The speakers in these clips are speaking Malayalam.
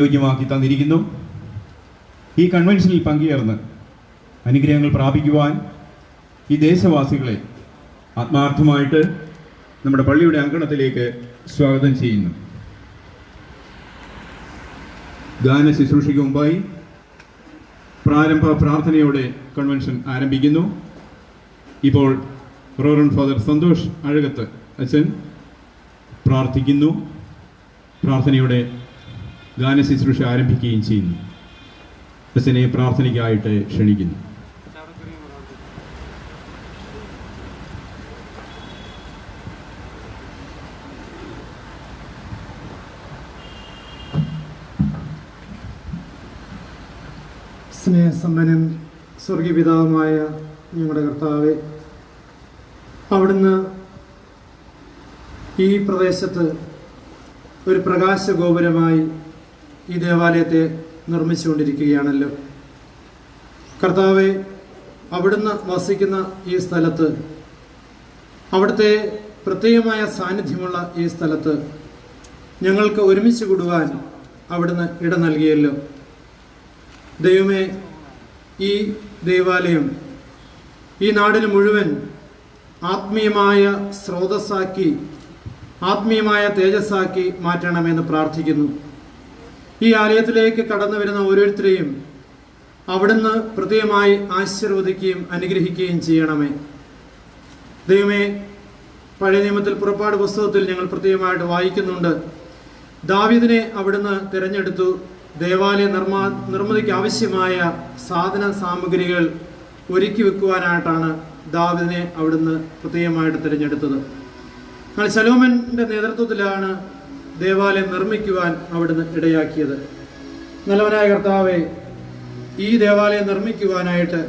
യോഗ്യമാക്കി തന്നിരിക്കുന്നു. ഈ കൺവെൻഷനിൽ പങ്കുചേർന്ന് അനുഗ്രഹങ്ങൾ പ്രാപിക്കുവാൻ ഈ ദേശവാസികളെ ആത്മാർത്ഥമായിട്ട് നമ്മുടെ പള്ളിയുടെ അങ്കണത്തിലേക്ക് സ്വാഗതം ചെയ്യുന്നു. ഗാന ശുശ്രൂഷയ്ക്ക് മുമ്പായി പ്രാരംഭ പ്രാർത്ഥനയോടെ കൺവെൻഷൻ ആരംഭിക്കുന്നു. ഇപ്പോൾ റവറൻഡ് ഫാദർ സന്തോഷ് അഴകത്ത് അച്ഛൻ പ്രാർത്ഥിക്കുന്നു. പ്രാർത്ഥനയോടെ ഗാന ശുശ്രൂഷ ആരംഭിക്കുകയും ചെയ്യുന്നു. അച്ഛനെ പ്രാർത്ഥനയ്ക്കായിട്ട് ക്ഷണിക്കുന്നു. സ്നേഹസമ്പന്നൻ സ്വർഗീയ പിതാവുമായ ഞങ്ങളുടെ കർത്താവെ, അവിടുന്ന് ഈ പ്രദേശത്ത് ഒരു പ്രകാശ ഗോപുരമായി ഈ ദേവാലയത്തെ നിർമ്മിച്ചുകൊണ്ടിരിക്കുകയാണല്ലോ. കർത്താവെ, അവിടുന്ന് വസിക്കുന്ന ഈ സ്ഥലത്ത്, അവിടുത്തെ പ്രത്യേകമായ സാന്നിധ്യമുള്ള ഈ സ്ഥലത്ത് ഞങ്ങൾക്ക് ഒരുമിച്ച് കൂടുവാൻ അവിടുന്ന് ഇട നൽകിയല്ലോ. ദൈവമേ, ഈ ദേവാലയം ഈ നാടിന് മുഴുവൻ ആത്മീയമായ സ്രോതസ്സാക്കി, ആത്മീയമായ തേജസ്സാക്കി മാറ്റണമെന്ന് പ്രാർത്ഥിക്കുന്നു. ഈ ആലയത്തിലേക്ക് കടന്നു വരുന്ന ഓരോരുത്തരെയും അവിടുന്ന് പ്രത്യേകമായി ആശീർവദിക്കുകയും അനുഗ്രഹിക്കുകയും ചെയ്യണമേ. ദൈവമേ, പഴയ നിയമത്തിൽ പുറപ്പാട് പുസ്തകത്തിൽ ഞങ്ങൾ പ്രത്യേകമായിട്ട് വായിക്കുന്നുണ്ട്, ദാവീദിനെ അവിടുന്ന് തിരഞ്ഞെടുത്തു. ദേവാലയ നിർമ്മിതിക്ക് ആവശ്യമായ സാധന സാമഗ്രികൾ ഒരുക്കി വെക്കുവാനായിട്ടാണ് ദാവീദിനെ അവിടുന്ന് പ്രത്യേകമായിട്ട് തിരഞ്ഞെടുത്തത്. എന്നാൽ ശലോമോന്റെ നേതൃത്വത്തിലാണ് ദേവാലയം നിർമ്മിക്കുവാൻ അവിടുന്ന് ഇടയാക്കിയത്. നല്ലവനായ കർത്താവെ, ഈ ദേവാലയം നിർമ്മിക്കുവാനായിട്ട്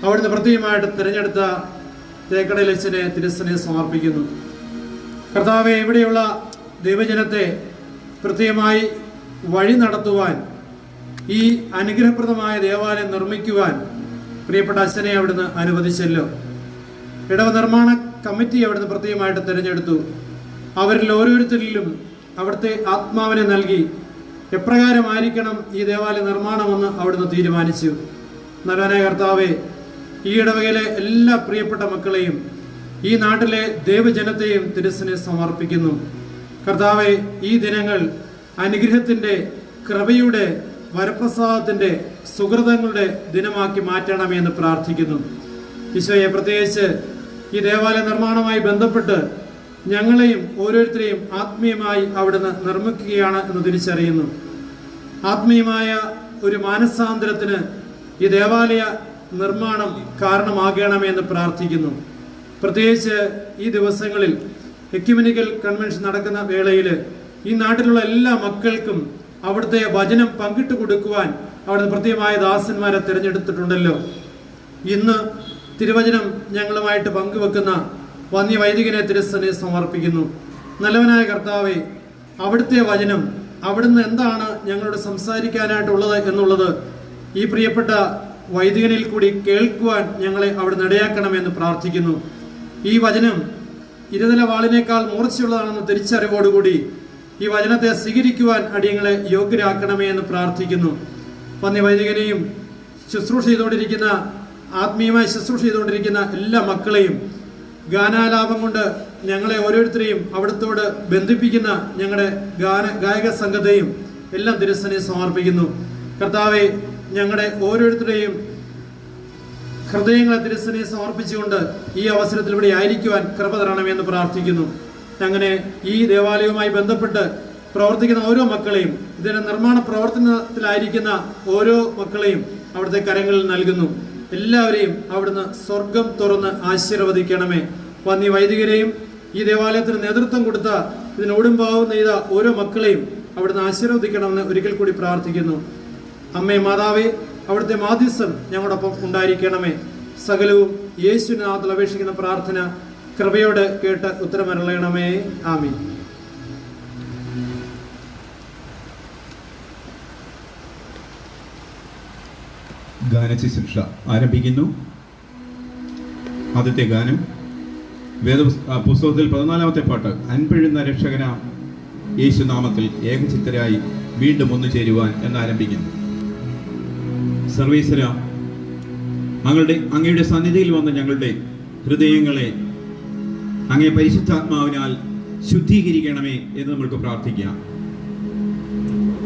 അവിടുന്ന് പ്രത്യേകമായിട്ട് തിരഞ്ഞെടുത്ത തേക്കടയിലച്ഛനെ തിരുസനെ സമർപ്പിക്കുന്നു. കർത്താവെ, ഇവിടെയുള്ള ദൈവജനത്തെ പ്രത്യേകമായി വഴി നടത്തുവാൻ, ഈ അനുഗ്രഹപ്രദമായ ദേവാലയം നിർമ്മിക്കുവാൻ പ്രിയപ്പെട്ട അച്ഛനെ അവിടുന്ന് അനുവദിച്ചല്ലോ. ഇടവ നിർമ്മാണ കമ്മിറ്റി അവിടുന്ന് പ്രത്യേകമായിട്ട് തിരഞ്ഞെടുത്തു. അവരിൽ ഓരോരുത്തരിലും അവിടുത്തെ ആത്മാവിനെ നൽകി എപ്രകാരമായിരിക്കണം ഈ ദേവാലയ നിർമ്മാണമെന്ന് അവിടുന്ന് തീരുമാനിച്ചു. നല്ലവനായ കർത്താവെ, ഈ ഇടവകയിലെ എല്ലാ പ്രിയപ്പെട്ട മക്കളെയും ഈ നാട്ടിലെ ദൈവജനത്തെയും തിരുസനെ സമർപ്പിക്കുന്നു. കർത്താവെ, ഈ ദിനങ്ങൾ അനുഗ്രഹത്തിൻ്റെ, കൃപയുടെ, വരപ്രസാദത്തിൻ്റെ, സുഹൃതങ്ങളുടെ ദിനമാക്കി മാറ്റണമെന്ന് പ്രാർത്ഥിക്കുന്നു. ഈശോയെ, പ്രത്യേകിച്ച് ഈ ദേവാലയ നിർമ്മാണവുമായി ബന്ധപ്പെട്ട് ഞങ്ങളെയും ഓരോരുത്തരെയും ആത്മീയമായി അവിടുന്ന് നിർമ്മിക്കുകയാണ് എന്ന് തിരിച്ചറിയുന്നു. ആത്മീയമായ ഒരു മാനസാന്തരത്തിന് ഈ ദേവാലയ നിർമ്മാണം കാരണമാകണമെന്ന് പ്രാർത്ഥിക്കുന്നു. പ്രത്യേകിച്ച് ഈ ദിവസങ്ങളിൽ എക്യുമെനിക്കൽ കൺവെൻഷൻ നടക്കുന്ന വേളയിൽ ഈ നാട്ടിലുള്ള എല്ലാ മക്കൾക്കും അവിടുത്തെ വചനം പങ്കിട്ട് കൊടുക്കുവാൻ അവിടുന്ന് പ്രത്യേകമായ ദാസന്മാരെ തിരഞ്ഞെടുത്തിട്ടുണ്ടല്ലോ. ഇന്ന് തിരുവചനം ഞങ്ങളുമായിട്ട് പങ്കുവെക്കുന്ന വന്യ വൈദികനെ തിരുസനെ സമർപ്പിക്കുന്നു. നല്ലവനായ കർത്താവെ, അവിടുത്തെ വചനം, അവിടുന്ന് എന്താണ് ഞങ്ങളോട് സംസാരിക്കാനായിട്ടുള്ളത് എന്നുള്ളത് ഈ പ്രിയപ്പെട്ട വൈദികനിൽ കൂടി കേൾക്കുവാൻ ഞങ്ങളെ അവിടുന്ന് ഇടയാക്കണമെന്ന് പ്രാർത്ഥിക്കുന്നു. ഈ വചനം ഇരുതല വാളിനേക്കാൾ മൂർച്ചയുള്ളതാണെന്ന് തിരിച്ചറിവോടുകൂടി ഈ വചനത്തെ സ്വീകരിക്കുവാൻ അടിയങ്ങളെ യോഗ്യരാക്കണമേ എന്ന് പ്രാർത്ഥിക്കുന്നു. വന്യ വൈദികനെയും ശുശ്രൂഷ ചെയ്തുകൊണ്ടിരിക്കുന്ന, ആത്മീയമായി ശുശ്രൂഷ ചെയ്തുകൊണ്ടിരിക്കുന്ന എല്ലാ മക്കളെയും, ഗാനാലാപം കൊണ്ട് ഞങ്ങളെ ഓരോരുത്തരെയും അവിടുത്തോട് ബന്ധിപ്പിക്കുന്ന ഞങ്ങളുടെ ഗായക സംഘത്തെയും എല്ലാം തിരുസനെ സമർപ്പിക്കുന്നു. കർത്താവെ, ഞങ്ങളുടെ ഓരോരുത്തരെയും ഹൃദയങ്ങളെ തിരുസനെ സമർപ്പിച്ചുകൊണ്ട് ഈ അവസരത്തിൽ ഇവിടെ ആയിരിക്കുവാൻ കൃപ തരണമെന്ന് പ്രാർത്ഥിക്കുന്നു. അങ്ങനെ ഈ ദേവാലയവുമായി ബന്ധപ്പെട്ട് പ്രവർത്തിക്കുന്ന ഓരോ മക്കളെയും, ഇതിന്റെ നിർമ്മാണ പ്രവർത്തനത്തിലായിരിക്കുന്ന ഓരോ മക്കളെയും അവിടുത്തെ കരങ്ങളിൽ നൽകുന്നു. എല്ലാവരെയും അവിടുന്ന് സ്വർഗം തുറന്ന് ആശീർവദിക്കണമേ. വന്യ വൈദികരെയും ഈ ദേവാലയത്തിന് നേതൃത്വം കൊടുത്ത, ഇതിനോടുംഭാവം നെയ്ത ഓരോ മക്കളെയും അവിടുന്ന് ആശീർവദിക്കണമെന്ന് ഒരിക്കൽ കൂടി പ്രാർത്ഥിക്കുന്നു. അമ്മേ മാതാവേ, അവിടുത്തെ മാധ്യസ്ഥം ഞങ്ങളോടൊപ്പം ഉണ്ടായിരിക്കണമേ. സകലവും യേശുവിന്റെ നാമത്തിൽ അപേക്ഷിക്കുന്ന പ്രാർത്ഥന കൃപയോടെ കേട്ട് ഉത്തരമരുളണമേ. ആമീൻ. ഗാനശുശ്രൂഷ ആരംഭിക്കുന്നു. ആദ്യത്തെ ഗാനം പുസ്തകത്തിൽ 14-ാമത്തെ പാട്ട്, അൻപെഴുന്ന രക്ഷകനാം യേശുനാമത്തിൽ ഏകചിത്തരായി വീണ്ടും ഒന്നു ചേരുവാൻ എന്നാരംഭിക്കുന്നു. സർവേശ്വര, അങ്ങയുടെ സന്നിധിയിൽ വന്ന ഞങ്ങളുടെ ഹൃദയങ്ങളെ അങ്ങേ പരിശുദ്ധാത്മാവിനാൽ ശുദ്ധീകരിക്കണമേ എന്ന് നമുക്ക് പ്രാർത്ഥിക്കാം.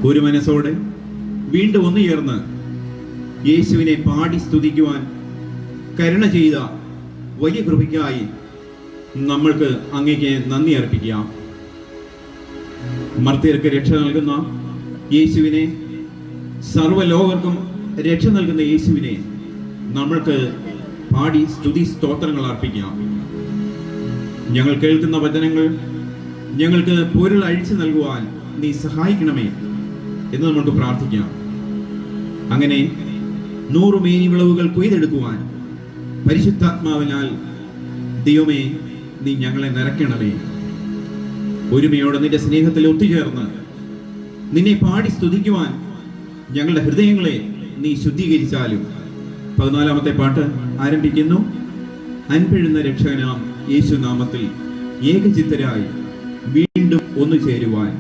ഒരു മനസ്സോടെ വീണ്ടും ഒന്നു ചേർന്ന് യേശുവിനെ പാടി സ്തുതിക്കുവാൻ കരുണ ചെയ്ത വലിയ കൃപയ്ക്കായി നമ്മൾക്ക് അങ്ങേക്ക് നന്ദി അർപ്പിക്കാം. മർത്യർക്ക് രക്ഷ നൽകുന്ന യേശുവിനെ, സർവ്വലോകർക്കും രക്ഷ നൽകുന്ന യേശുവിനെ നമ്മൾക്ക് പാടി സ്തുതി സ്തോത്രങ്ങൾ അർപ്പിക്കാം. ഞങ്ങൾ കേൾക്കുന്ന വചനങ്ങൾ ഞങ്ങൾക്ക് പൊരുൾ അഴിച്ചു നൽകുവാൻ നീ സഹായിക്കണമേ എന്ന് നമുക്ക് പ്രാർത്ഥിക്കാം. അങ്ങനെ 100 മേനി വിളവുകൾ കൊയ്തെടുക്കുവാൻ പരിശുദ്ധാത്മാവിനാൽ ദൈവമേ നീ ഞങ്ങളെ നിറയ്ക്കണമേ. ഒരുമയോടെ നിന്റെ സ്നേഹത്തിൽ ഒത്തുചേർന്ന് നിന്നെ പാടി സ്തുതിക്കുവാൻ ഞങ്ങളുടെ ഹൃദയങ്ങളെ നീ ശുദ്ധീകരിച്ചാലും. 14-ാമത്തെ പാട്ട് ആരംഭിക്കുന്നു. അൻപിഴുന്ന രക്ഷകനാം യേശു നാമത്തിൽ ഏകചിത്തരായി വീണ്ടും ഒന്നു ചേരുവാൻ.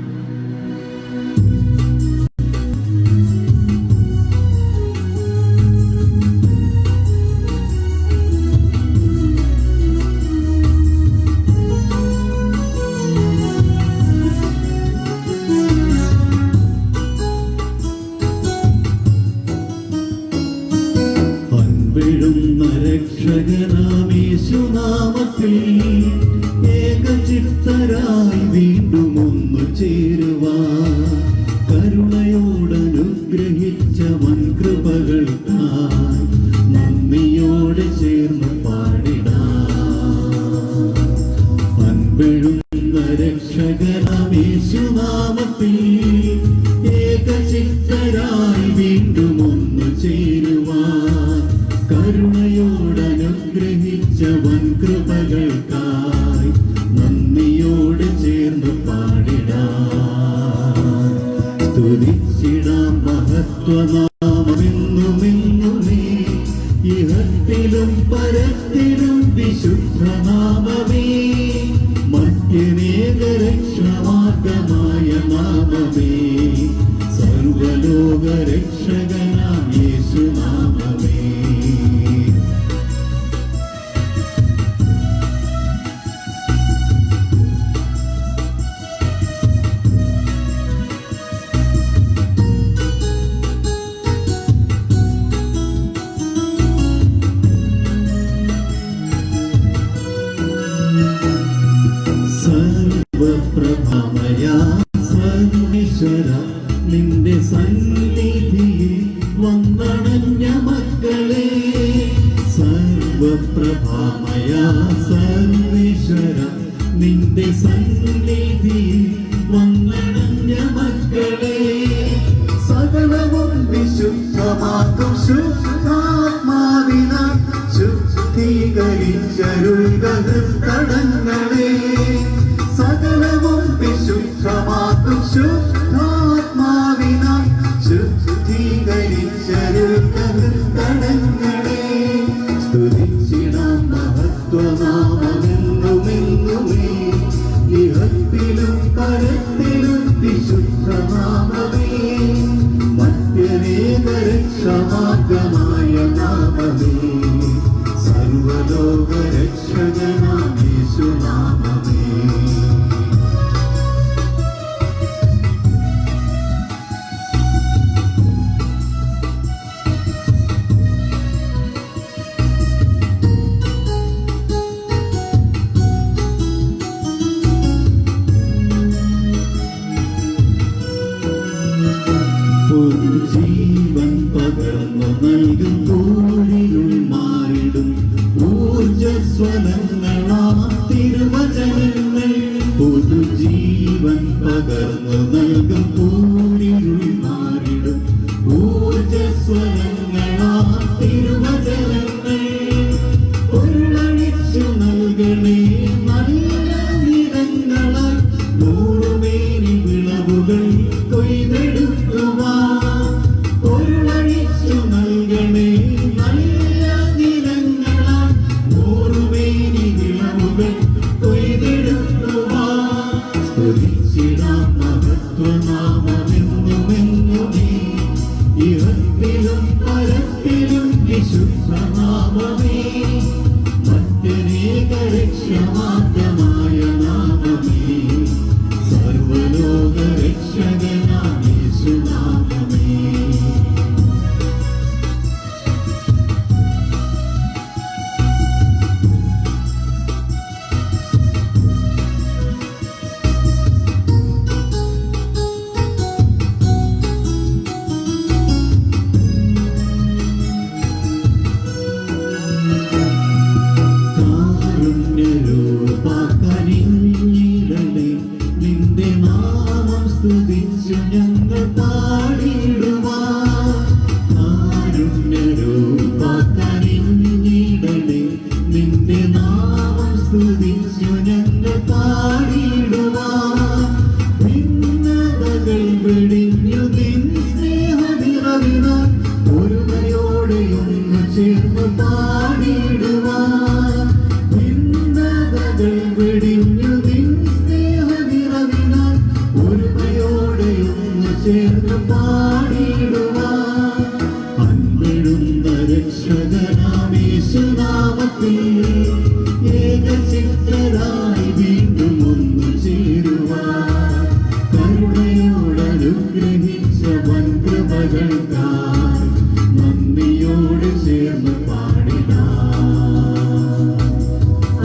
രക്ഷകനാമേശുനാമത്തിൽ ഏകചിത്തരായി വീണ്ടും ഒന്നു ചേരുവാൻ കരുണയോടനുഗ്രഹിച്ച വൻകൃപകൾക്കായി നന്ദിയോടെ ചേർന്ന് പാടിടാം. അൻപെഴുന്ന രക്ഷകനാമേശുനാമത്തിൽ ഏകചിത്തരായി വീണ്ടും ഒന്നു ചേരുവാൻ കരുണയോടനുഗ്രഹിച്ച വൻകൃപകൾക്കായി നന്ദിയോടെ ചേർന്ന് പാടിടാം. സ്തുതിച്ചിടാം മഹത്വനാമമെന്നുമെന്നുമേ, ഇഹത്തിലും പരത്തിലും വിശുദ്ധനാമമേ, മധ്യനേക രക്ഷമാർഗമായ നാമമേ, സർവലോക രക്ഷകനാം യേശുനാമമേ. സർവപ്രഭമയാ സർവേശ്വര, നിന്റെ സന്നിധിയിൽ വന്നണഞ്ഞ മക്കളെ. സർവപ്രഭമയാ സർവേശ്വര, നിന്റെ സന്നിധിയിൽ വന്നണഞ്ഞ മക്കളെ. സകലവും വിശുദ്ധമാക്കും ശുദ്ധാത്മാവിനാൽ ശുദ്ധീകരിച്ചരുളുക ഹൃദയങ്ങളെ. സകലവും വിശുദ്ധമാക്കും ശുദ്ധാത്മാവിനാൽ ശുദ്ധീകരിച്ചരുളുക ഹൃദയങ്ങളെ. സ്തുതിച്ചിടാം മഹത്വനാമമെന്നുമെന്നുമേ, ഇഹത്തിലും പരത്തിലും വിശുദ്ധനാമമേ, മധ്യനേക രക്ഷമാർഗമായ നാമമേ, സർവലോക രക്ഷകനാം യേശുനാമമേ. ജീവൻ പകർന്നു നൽകും പൂഴിയുൾ മാറിടും ഊർജസ്വലങ്ങളാ തിരുവചനങ്ങൾ. പുതുജീവൻ പകർന്നു നൽകും പൂഴിയുൾ മാറിടും ഊർജസ്വലങ്ങളാ തിരുവചനങ്ങൾ. പൊരുളഴിച്ചു നൽകണേ നല്ല നിറങ്ങളാൽ 100 മേനി വിളവുകൾ കൊയ്തെടുക്കുവാൻ. പാടിടുവാൻ അൻപിടുന്ന രക്ഷകനാം യേശുനാമത്തിൽ ഏകചിത്തരായി വീണ്ടും ഒന്നു ചേരുവാൻ കരുണയോടനുഗ്രഹിച്ച വൻകൃപകൾക്കായി നന്ദിയോട് ചേർന്ന് പാടിടാം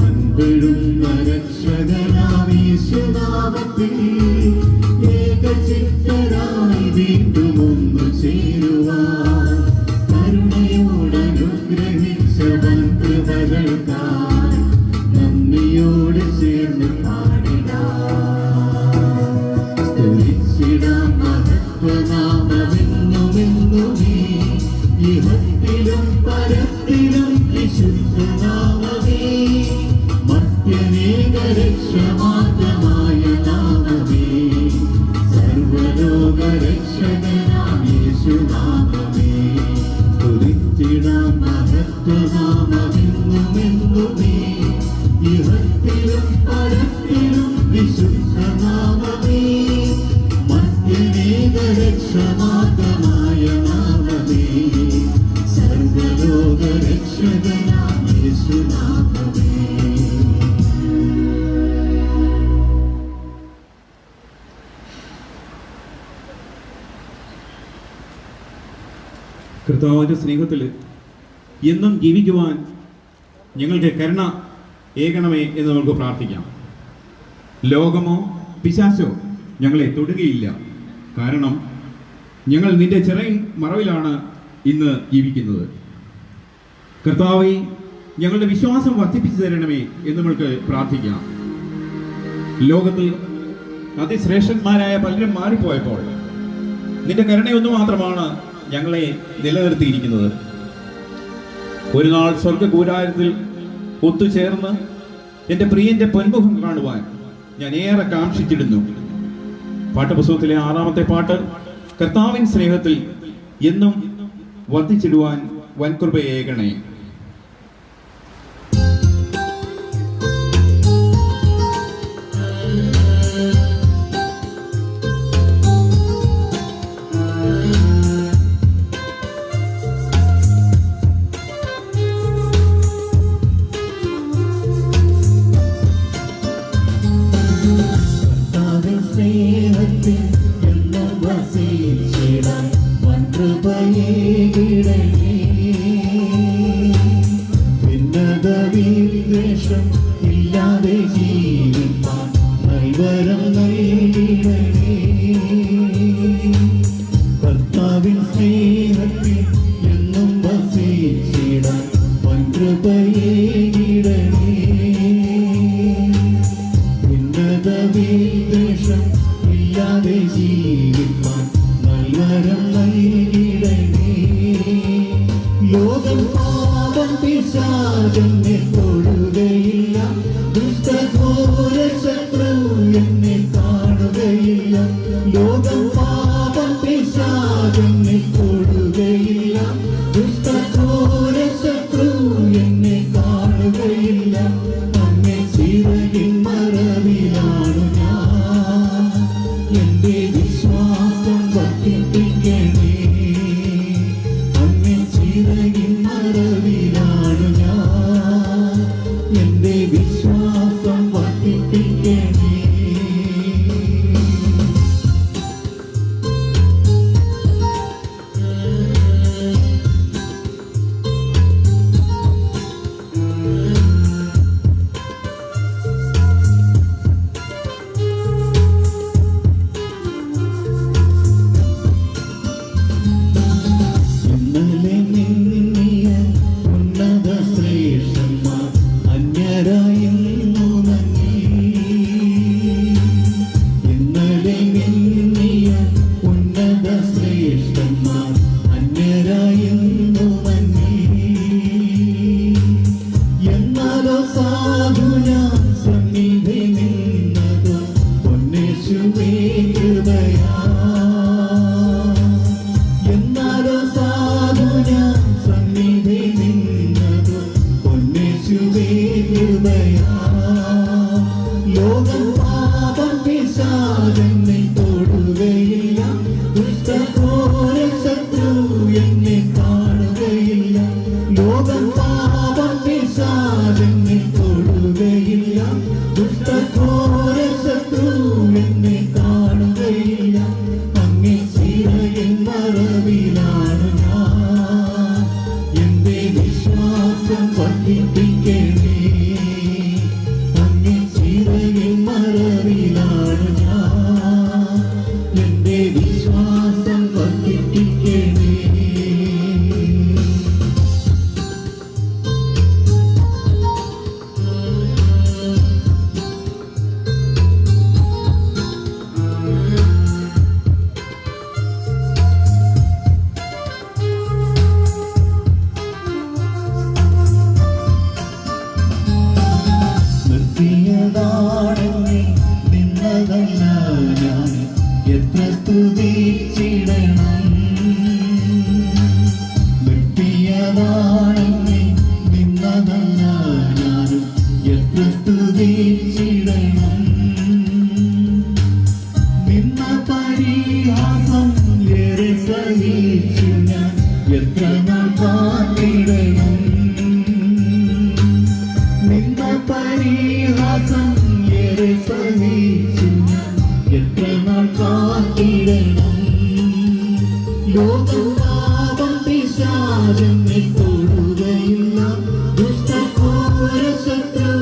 അൻപിടുന്ന രക്ഷകനാം യേശുനാമത്തിൽ ഏകചിത്തരായി വീണ്ടും ഒന്നു ചേരുവാൻ കരുണയോടനുഗ്രഹിച്ച വൻകൃപകൾക്കായി നന്ദിയോട് ചേർന്ന് പാടിടാം സ്തുതിച്ചിടാം മഹത്വനാമമെന്നുമെന്നുമേ ഇഹത്തിലും പരത്തിലും വിശുദ്ധനാമമേ മർത്യനേക രക്ഷമാർഗമായ നാമമേ സർവലോക രക്ഷകനാം യേശുനാമമേ സ്തുതിച്ചിടാം മഹത്വനാമമെന്നുമെന്നുമേ ഇഹത്തിലും പരത്തിലും വിശുദ്ധനാമമേ മർത്യനേക രക്ഷമാർഗമായ നാമമേ സർവലോക രക്ഷകനാം യേശുനാമമേ. കർത്താവിന്റെ സ്നേഹത്തിൽ എന്നും ജീവിക്കുവാൻ ഞങ്ങൾക്ക് കരുണ ഏകണമേ എന്ന് നമുക്ക് പ്രാർത്ഥിക്കാം. ലോകമോ പിശാചോ ഞങ്ങളെ തൊടുകയില്ല. കാരണം ഞങ്ങൾ നിന്റെ ചിറയിൻ മറവിലാണ് ഇന്ന് ജീവിക്കുന്നത്. കർത്താവേ, ഞങ്ങളുടെ വിശ്വാസം വർദ്ധിപ്പിച്ചു തരണമേ എന്ന് നമുക്ക് പ്രാർത്ഥിക്കാം. ലോകത്തിൽ അതിശ്രേഷ്ഠന്മാരായ പലരും മാറിപ്പോയപ്പോൾ നിന്റെ കരുണയൊന്നു മാത്രമാണ് ഞങ്ങളെ നിലനിർത്തിയിരിക്കുന്നത്. ഒരു നാൾ സ്വർഗകൂടാരത്തിൽ ഒത്തുചേർന്ന് എൻ്റെ പ്രിയന്റെ പൊന്മുഖം കാണുവാൻ ഞാൻ ഏറെ കാംക്ഷിച്ചിടുന്നു. പാഠപുസ്തകത്തിലെ 6-ാമത്തെ പാട്ട് കർത്താവിൻ സ്നേഹത്തിൽ എന്നും വർദ്ധിച്ചിടുവാൻ വൻകൃപയേകണേ. സ്നേഹത്തിൽ എന്നും വസിച്ചിടാൻ വൻകൃപയേകിടണേ. ഭിന്നത വിദ്വേഷം ഇല്ലാതെ ജീവിപ്പാൻ നൈവരം നൽകിടണേ. കർത്താവിൻ സ്നേഹത്തിൽ എന്നും വസിച്ചിടാൻ വൻകൃപയേകിടണേ. വിദ്വേഷം ഇല്ലാതെ ജീവിപ്പാൻ നൽവരം നൽകിടണേ. ലോകം പാപം പിശാചെന്നെ തൊടുകയില്ല. ദുഷ്ടഘോര ശത്രു എന്നെ കാണുകയില്ല. ലോകം പാപം പിശാചെന്നെ തൊടുകയില്ല. ദുഷ്ടഘോര ശത്രു എന്നെ കാണുകയില്ല. അങ്ങേ ചിറകിൻ മറവിലാണു ഞാൻ. എന്റെ വിശ്വാസം വർദ്ധിപ്പിക്കണേ. അങ്ങേ ചിറകിൻ മറവിലാണു ഞാൻ. എന്റെ വിശ്വാസം വർദ്ധിപ്പിക്കണേ. ദുഷ്ടഘോര ശത്രു എന്നെ കാണുകയില്ല. ലോകം പാപം പിശാചെന്നെ തൊടുകയില്ല. ദുഷ്ടഘോര ശത്രു എന്നെ കാണുകയില്ല. അങ്ങേ ചിറകിൻ മറവിലാണ് ഞാൻ. എന്റെ വിശ്വാസം വർദ്ധിപ്പിക്കണേ. അങ്ങേ ചിറകിൻ മറവിലാണ് ഞാൻ. എന്റെ വിശ്വാസം വർദ്ധിപ്പിക്കണേ. നിർത്തിയതാണെന്നെ നിന്നതല്ല ഞാൻ എത്ര സ്തുതിച്ചിടണം. നിർത്തിയതാണെന്നെ നിന്നതല്ല ഞാൻ എത്ര സ്തുതിച്ചിടണം. നിന്ന പരിഹാസം ഏറെ സഹിച്ചു ഞാൻ എത്ര നാൾ കാത്തിടണം. നിന്ന പരിഹാസം ഏറെ സഹിച്ചു ഞാൻ എത്ര നാൾ കാത്തിടണം. ലോകപാപം പിശാചെന്നെ തൊടുകയില്ല. ദുഷ്ടഘോര ശത്രു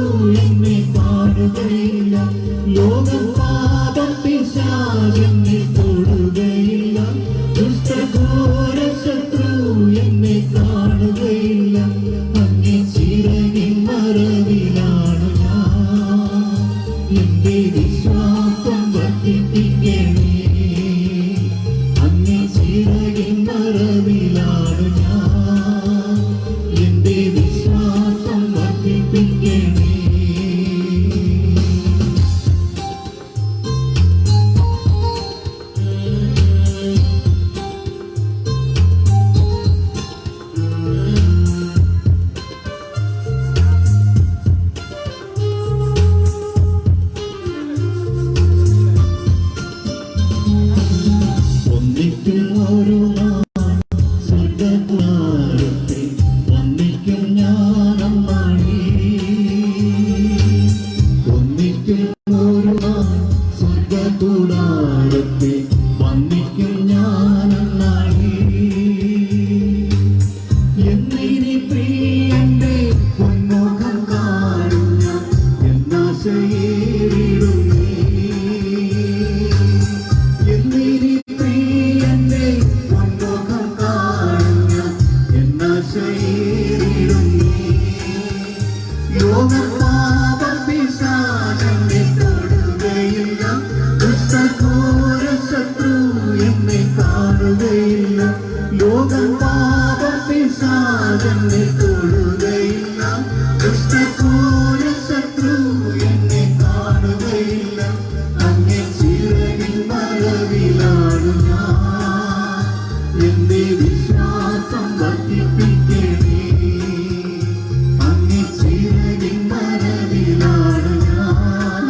എന്നെ കാണുകയില്ല. ലോകപാപം പിശാചെന്നെ തൊടുകയില്ല. ദുഷ്ടഘോര ശത്രു എന്നെ കാണുകയില്ല. അങ്ങേ ചിറകിൻ മറവിലാണ് ഞാൻ. എന്റെ വിശ്വാസം വർദ്ധിപ്പിക്കണേ. അങ്ങേ ചിറകിൻ മറവിലാണ് ഞാൻ. എന്റെ വിശ്വാസം വർദ്ധിപ്പിക്കണേ. ഒന്നിക്കും ഒരു നാൾ സ്വർഗ്ഗദ്വാരത്തിൽ വന്നിക്കും ഞാൻ അമ്മാണി. ഒന്നിക്കും ഒരു നാൾ സ്വർഗ്ഗകൂടാരത്തിൽ വന്നിക്കും ഞാൻ അമ്മാണി. എന്നിനി പ്രിയന്റെ പൊന്മുഖം കാണും ഞാൻ എന്നാശയേറിടുന്നേ. എന്നിനി പ്രിയന്റെ പൊന്മുഖം കാണും ഞാൻ എന്നാശയേറിടുന്നേ. ലോകപാപം പിശാചെന്നെ തൊടുകയില്ല. ദുഷ്ടഘോര ശത്രു എന്നെ കാണുകയില്ല. ലോകപാപം പിശാചെന്നെ തൊടുകയില്ല. ദുഷ്ടഘോര ശത്രു എന്നെ കാണുകയില്ല. അങ്ങേ ചിറകിൻ മറവിലാണ് ഞാൻ. എന്റെ വിശ്വാസം വർദ്ധിപ്പിക്കണേ. അങ്ങേ ചിറകിൻ മറവിലാണ് ഞാൻ.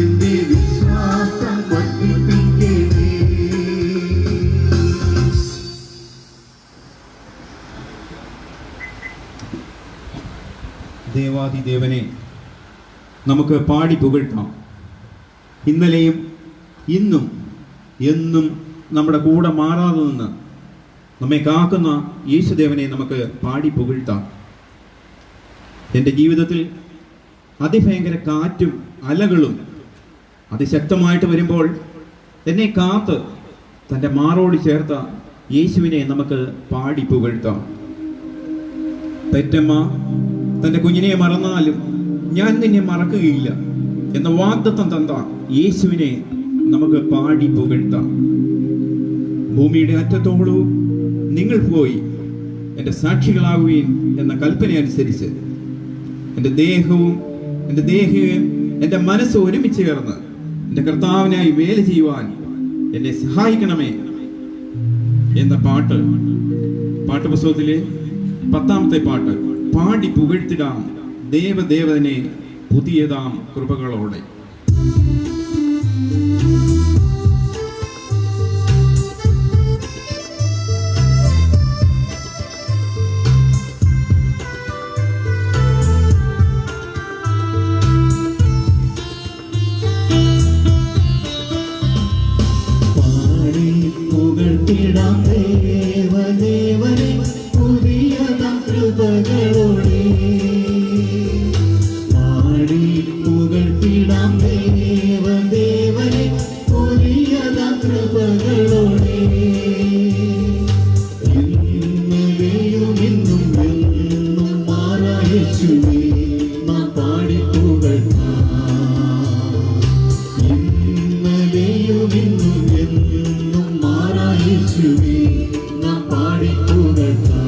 എന്റെ വിശ്വാസം വർദ്ധിപ്പിക്കണേ. ദേവാദിദേവനെ നമുക്ക് പാടി പുകഴ്ത്താം. ഇന്നലെയും ഇന്നും എന്നും നമ്മുടെ കൂടെ മാറാതെ നിന്ന് നമ്മെ കാക്കുന്ന യേശുദേവനെ നമുക്ക് പാടി പുകഴ്ത്താം. എൻ്റെ ജീവിതത്തിൽ അതിഭയങ്കര കാറ്റും അലകളും അതിശക്തമായിട്ട് വരുമ്പോൾ എന്നെ കാത്ത് തൻ്റെ മാറോട് ചേർത്ത യേശുവിനെ നമുക്ക് പാടി പുകഴ്ത്താം. പെറ്റമ്മ തൻ്റെ കുഞ്ഞിനെ മറന്നാലും ഞാൻ നിന്നെ മറക്കുകയില്ല എന്ന വാഗ്ദത്തം തന്ന യേശുവിനെ നമുക്ക് പാടി പുകഴ്ത്താം. ഭൂമിയുടെ അറ്റത്തോളവും നിങ്ങൾ പോയി എൻ്റെ സാക്ഷികളാവുകയും എന്ന കൽപ്പന അനുസരിച്ച് എൻ്റെ ദേഹവും എൻ്റെ ദേഹിയും എൻ്റെ മനസ്സ് ഒരുമിച്ച് ചേർന്ന് എൻ്റെ കർത്താവിനായി വേല ചെയ്യുവാൻ എന്നെ സഹായിക്കണമേ എന്ന പാട്ടുപുസ്തകത്തിലെ 10ാമത്തെ പാട്ട് പാടി പുകഴ്ത്തിടാം ദേവദേവനെ പുതിയതാം കൃപകളോടെ. പുകഴ്ത്തിടാം ദേവദേവനെ പുതിയതാം കൃപകളോടെ പാടി പുകഴ്ത്തിടാം ദേവദേവനെ പുതിയതാം കൃപകളോടെ ഇന്നലെയും ഇന്നും എന്നും മാറാ യേശുവേ നാം പാടി പുകഴ്ത്താം ഇന്നലെയും ഇന്നും എന്നും മാറാ യേശുവേ നാം പാടി പുകഴ്ത്താം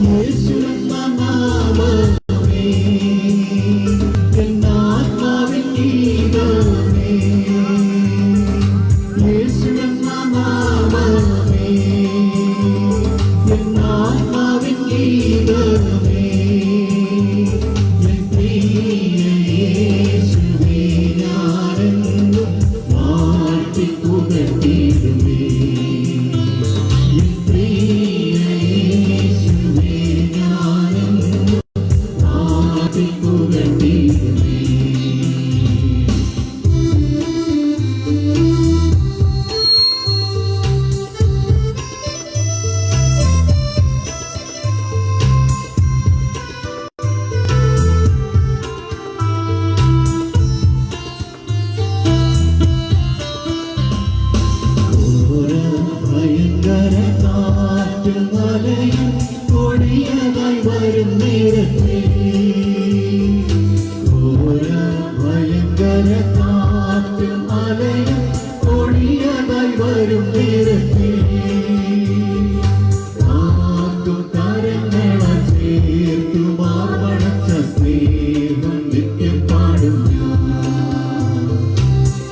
യേശുവെന്ന നാമമേ എന്നാത്മാവിൻ ഗീതമേ യേശുവെന്ന നാമമേ എന്നാത്മാവിൻ ഗീതമേ എൻ പ്രിയ യേശുവേ ഞാനെന്നും വാഴ്ത്തി പുകഴ്ത്തിയിടുമേ എൻ പ്രിയ യേശുവേ ഞാനെന്നും വാഴ്ത്തി പുകഴ്ത്തിയിടുമേ ഭയങ്കര കാറ്റും മലയും കൊടിയതായി വരും നേരത്തെ ഭയങ്കര കാറ്റും മലയും കൊടിയതായി വരും നേരത്തെ കാത്തും കരങ്ങള ചേർത്തു മാർവണച്ച സ്നേഹം നിത്യം പാടും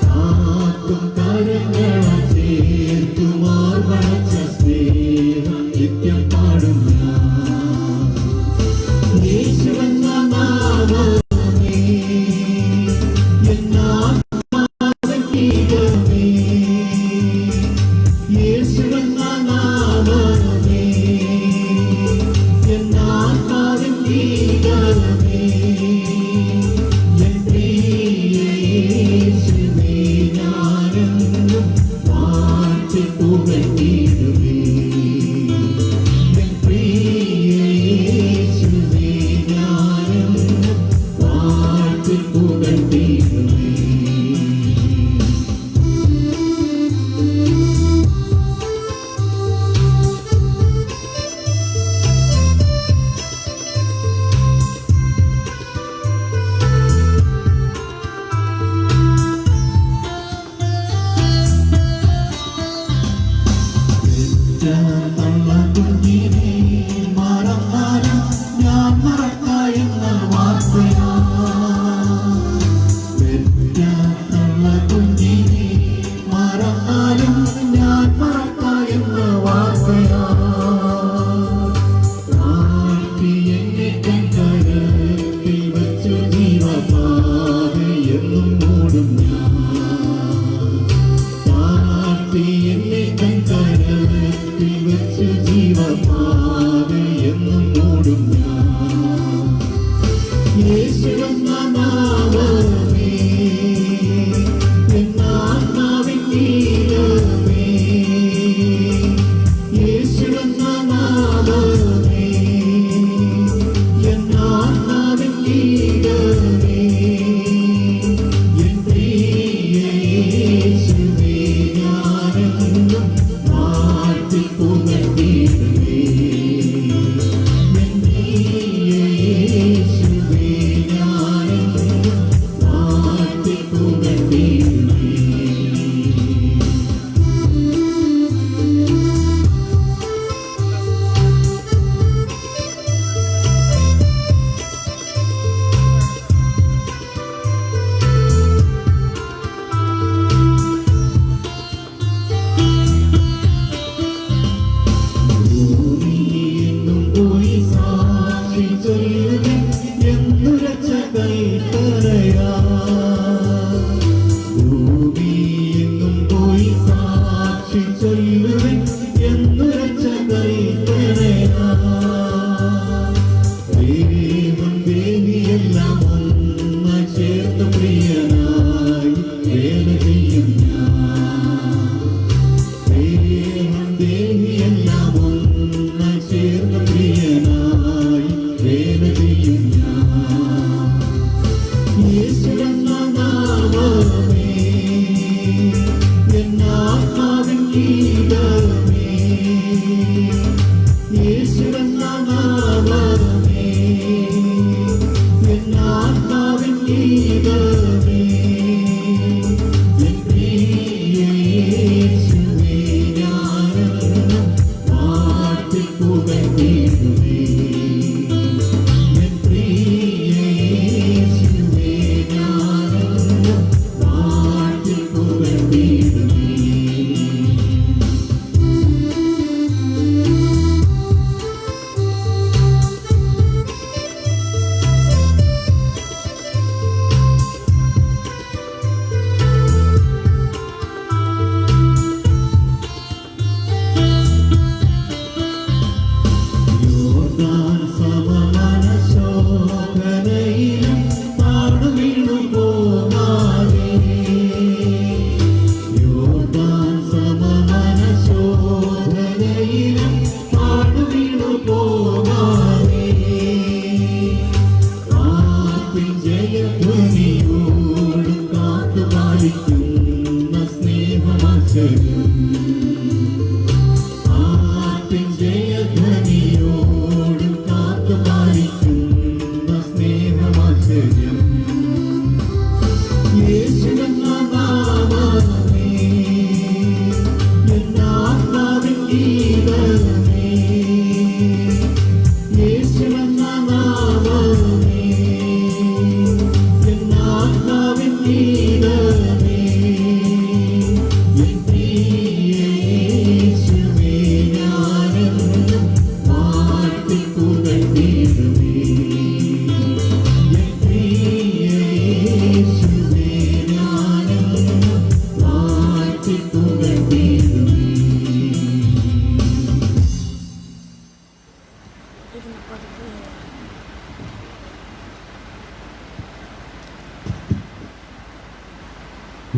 കാത്തും കരങ്ങള ചേർത്തു മാർവണച്ച സ്നേഹം നിത്യം പാടും യേശുവെന്ന നാമമേ എന്നാത്മാവിൻ ഗീതമേ യേശുവെന്ന നാമമേ എന്നാത്മാവിൻ ഗീതമേ എൻ പ്രിയ യേശുവേ ഞാനെന്നും വാഴ്ത്തി പുകഴ്ത്തിയിടുമേ എൻ പ്രിയ യേശുവേ ഞാനെന്നും വാഴ്ത്തി പുകഴ്ത്തിയിടുമേ തള്ള കുഞ്ഞിനെ മറന്നാലും ഞാൻ മറക്കായെന്ന വാർത്തയാ തള്ള കുഞ്ഞിനെ മറന്നാലും ഞാൻ മറക്കായെന്ന വാർത്തയാ എന്നെ കരത്തിൽ വച്ചു ജീവപാതയെന്നും മൂടും ഞാൻ എന്നെ കരത്തിൽ വച്ചു ജീവപാതയെന്നും മൂടും ഞാൻ യേശുവെന്ന നാമമേ എന്നാത്മാവിൻ ഗീതമേ യേശുവെന്ന നാമമേ എന്നാത്മാവിൻ ഗീതമേ എൻ പ്രിയ യേശുവേ ഞാനെന്നും വാഴ്ത്തി പുകഴ്ത്തിയിടുമേ എൻ പ്രിയ യേശുവേ ഞാനെന്നും വാഴ്ത്തി പുകഴ്ത്തിയിടുമേ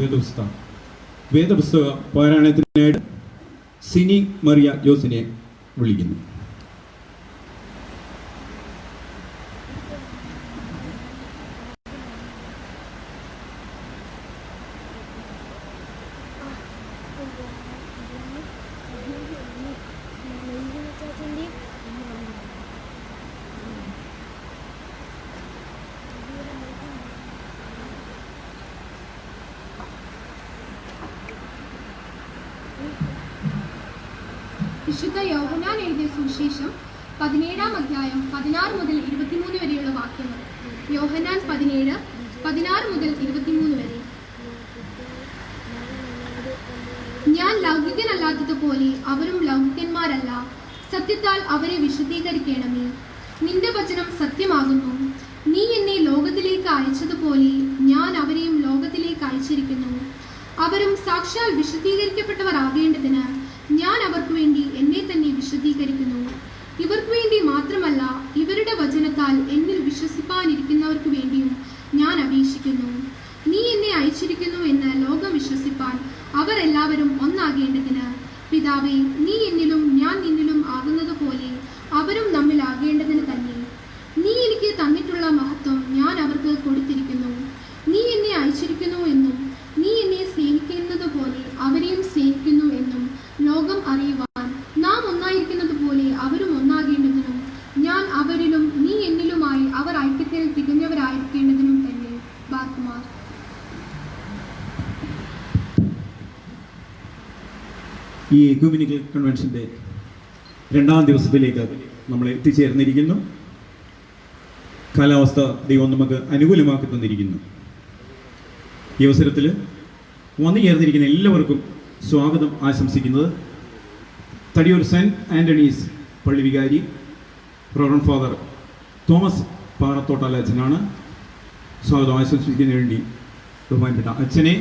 വേദപുസ്തക പാരായണത്തിനായിട്ട് സിനി മറിയ ജോസിനെ വിളിക്കുന്നു. വിശുദ്ധ യോഹന്നാൻ എഴുതിയ സുവിശേഷം 17-ാം അധ്യായം 16 മുതൽ 23 വരെയുള്ള വാക്യങ്ങൾ. യോഹന്നാൻ 17, 16 മുതൽ 23 വരെ. ഞാൻ ലൗകികനല്ലാത്തതുപോലെ അവരും ലൗകികന്മാരല്ല. സത്യത്താൽ അവരെ വിശുദ്ധീകരിക്കണമേ. നിന്റെ വചനം സത്യമാകുന്നു. നീ എന്നെ ലോകത്തിലേക്ക് അയച്ചതുപോലെ ഞാൻ അവരെയും ലോകത്തിലേക്ക് അയച്ചിരിക്കുന്നു. അവരും സാക്ഷാൽ വിശുദ്ധീകരിക്കപ്പെട്ടവർ ആകേണ്ടതിന് ഞാൻ അവർക്ക് വേണ്ടി എന്നെ തന്നെ വിശുദ്ധീകരിക്കുന്നു. ഇവർക്ക് വേണ്ടി മാത്രമല്ല, ഇവരുടെ വചനത്താൽ എന്നിൽ വിശ്വസിപ്പാനിരിക്കുന്നവർക്ക് വേണ്ടിയും ഞാൻ അപേക്ഷിക്കുന്നു. നീ എന്നെ അയച്ചിരിക്കുന്നു എന്ന് ലോകം വിശ്വസിപ്പാൻ അവർ എല്ലാവരും ഒന്നാകേണ്ടതിന്. പിതാവേ, നീ എന്നിലും ഞാൻ നിന്നിലും ആകുന്നത് പോലെ അവരും നമ്മിലാകേണ്ടതിന് തന്നെ. നീ എനിക്ക് തന്നിട്ടുള്ള മഹത്വം ഞാൻ അവർക്ക് കൊടുത്തിരിക്കുന്നു. നീ എന്നെ അയച്ചിരിക്കുന്നു എന്നും നീ എന്നെ സ്നേഹിക്കുന്നത് പോലെ അവരെയും സ്നേഹിക്കുന്നു എന്നും ലോകം അറിയുവാൻ നാം ഒന്നായിരിക്കുന്നത് പോലെ അവരും ഒന്നാകേണ്ടതിനും ഞാൻ അവരിലും നീ എന്നിലുമായി അവർ ഐക്യത്തിൽ തികഞ്ഞവരായിരിക്കേണ്ടതിനും തന്നെ. ബാർക്കുമാർ. ഈ എക്യുമെനിക്കൽ കൺവെൻഷൻ്റെ 2ാം ദിവസത്തിലേക്ക് നമ്മൾ എത്തിച്ചേർന്നിരിക്കുന്നു. കാലാവസ്ഥ ദൈവം നമുക്ക് അനുകൂലമാക്കി തന്നിരിക്കുന്നു. ഈ അവസരത്തിൽ വന്നു ചേർന്നിരിക്കുന്ന എല്ലാവർക്കും സ്വാഗതം ആശംസിക്കുന്നത് തടിയൂർ സെൻറ്റ് ആൻ്റണീസ് പള്ളി വികാരി റവറൻഡ് ഫാദർ തോമസ് പാറത്തോട്ടാല അച്ഛനാണ്. സ്വാഗതം ആശംസിക്കുന്നതിന് വേണ്ടി ബഹുമാനപ്പെട്ട അച്ഛനെ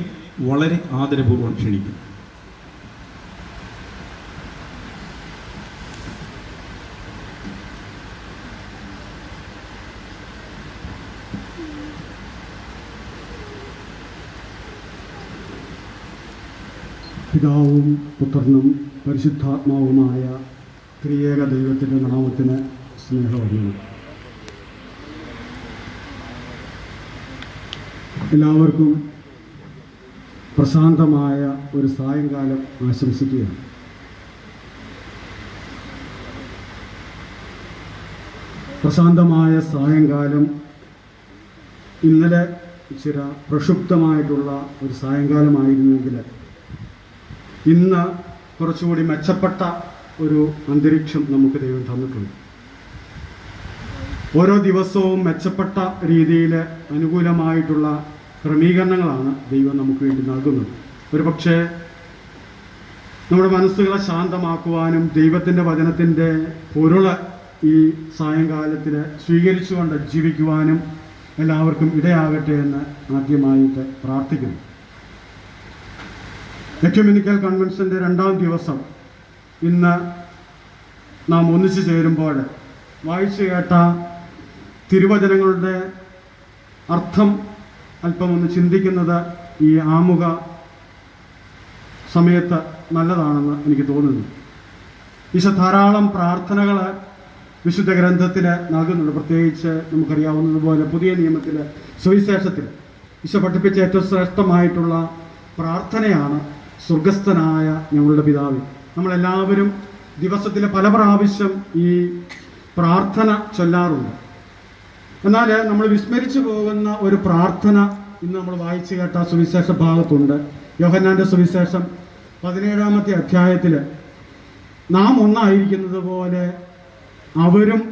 വളരെ ആദരപൂർവ്വം ക്ഷണിക്കുന്നു. പിതാവും പുത്രനും പരിശുദ്ധാത്മാവുമായ ത്രിയേക ദൈവത്തിൻ്റെ നാമത്തിന് സ്നേഹവന്ദനം. എല്ലാവർക്കും പ്രശാന്തമായ ഒരു സായങ്കാലം ആശംസിക്കുകയാണ്. പ്രശാന്തമായ സായങ്കാലം ഇന്നലെ ചില പ്രക്ഷുബ്ധമായിട്ടുള്ള ഒരു സായങ്കാലമായിരുന്നെങ്കിൽ ഇന്ന് കുറച്ചുകൂടി മെച്ചപ്പെട്ട ഒരു അന്തരീക്ഷം നമുക്ക് ദൈവം തന്നിട്ടുണ്ട്. ഓരോ ദിവസവും മെച്ചപ്പെട്ട രീതിയിൽ അനുകൂലമായിട്ടുള്ള ക്രമീകരണങ്ങളാണ് ദൈവം നമുക്ക് വേണ്ടി നൽകുന്നത്. ഒരു പക്ഷേ നമ്മുടെ മനസ്സുകളെ ശാന്തമാക്കുവാനും ദൈവത്തിൻ്റെ വചനത്തിൻ്റെ പൊരുള് ഈ സായങ്കാലത്തിൽ സ്വീകരിച്ചുകൊണ്ട് ജീവിക്കുവാനും എല്ലാവർക്കും ഇടയാകട്ടെ എന്ന് ആദ്യമായിട്ട് പ്രാർത്ഥിക്കുന്നു. എക്യുമെനിക്കൽ കൺവെൻഷൻ്റെ 2ാം ദിവസം ഇന്ന് നാം ഒന്നിച്ചു ചേരുമ്പോൾ വായിച്ചു കേട്ട തിരുവചനങ്ങളുടെ അർത്ഥം അല്പമൊന്ന് ചിന്തിക്കുന്നത് ഈ ആമുഖ സമയത്ത് നല്ലതാണെന്ന് എനിക്ക് തോന്നുന്നു. ഈശോ ധാരാളം പ്രാർത്ഥനകൾ വിശുദ്ധ ഗ്രന്ഥത്തിൽ നൽകുന്നുണ്ട്. പ്രത്യേകിച്ച് നമുക്കറിയാവുന്നതുപോലെ പുതിയ നിയമത്തിൽ സുവിശേഷത്തിൽ ഈശോ പഠിപ്പിച്ച ഏറ്റവും ശ്രേഷ്ഠമായിട്ടുള്ള പ്രാർത്ഥനയാണ് സ്വർഗസ്ഥനായ ഞങ്ങളുടെ പിതാവേ. നമ്മളെല്ലാവരും ദിവസത്തിൽ പല പ്രാവശ്യം ഈ പ്രാർത്ഥന ചൊല്ലാറുണ്ട്. എന്നാൽ നമ്മൾ വിസ്മരിച്ചു പോകുന്ന ഒരു പ്രാർത്ഥന ഇന്ന് നമ്മൾ വായിച്ചു കേട്ട സുവിശേഷ ഭാഗത്തുണ്ട്. യോഹന്നാൻ്റെ സുവിശേഷം 17-ാമത്തെ അധ്യായത്തിൽ നാം ഒന്നായിരിക്കുന്നത് പോലെ അവരും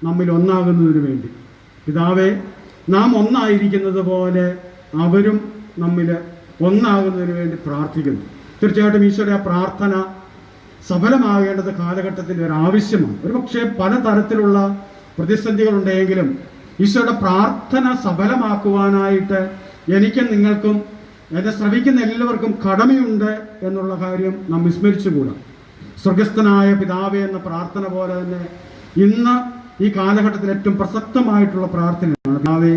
നമ്മിൽ ഒന്നാകുന്നതിന് വേണ്ടി. പിതാവേ, നാം ഒന്നായിരിക്കുന്നത് പോലെ അവരും നമ്മിൽ ഒന്നാകുന്നതിന് വേണ്ടി പ്രാർത്ഥിക്കുന്നു. തീർച്ചയായിട്ടും ഈശോയുടെ ആ പ്രാർത്ഥന സഫലമാകേണ്ടത് കാലഘട്ടത്തിൻ്റെ ഒരു ആവശ്യമാണ്. ഒരുപക്ഷെ പലതരത്തിലുള്ള പ്രതിസന്ധികളുണ്ടെങ്കിലും ഈശോയുടെ പ്രാർത്ഥന സഫലമാക്കുവാനായിട്ട് എനിക്കും നിങ്ങൾക്കും എന്നെ ശ്രവിക്കുന്ന എല്ലാവർക്കും കടമയുണ്ട് എന്നുള്ള കാര്യം നാം വിസ്മരിച്ചുകൂടാ. സ്വർഗസ്ഥനായ പിതാവേ എന്ന പ്രാർത്ഥന പോലെ തന്നെ ഇന്ന് ഈ കാലഘട്ടത്തിൽ ഏറ്റവും പ്രസക്തമായിട്ടുള്ള പ്രാർത്ഥനയാണ്. പിതാവേ,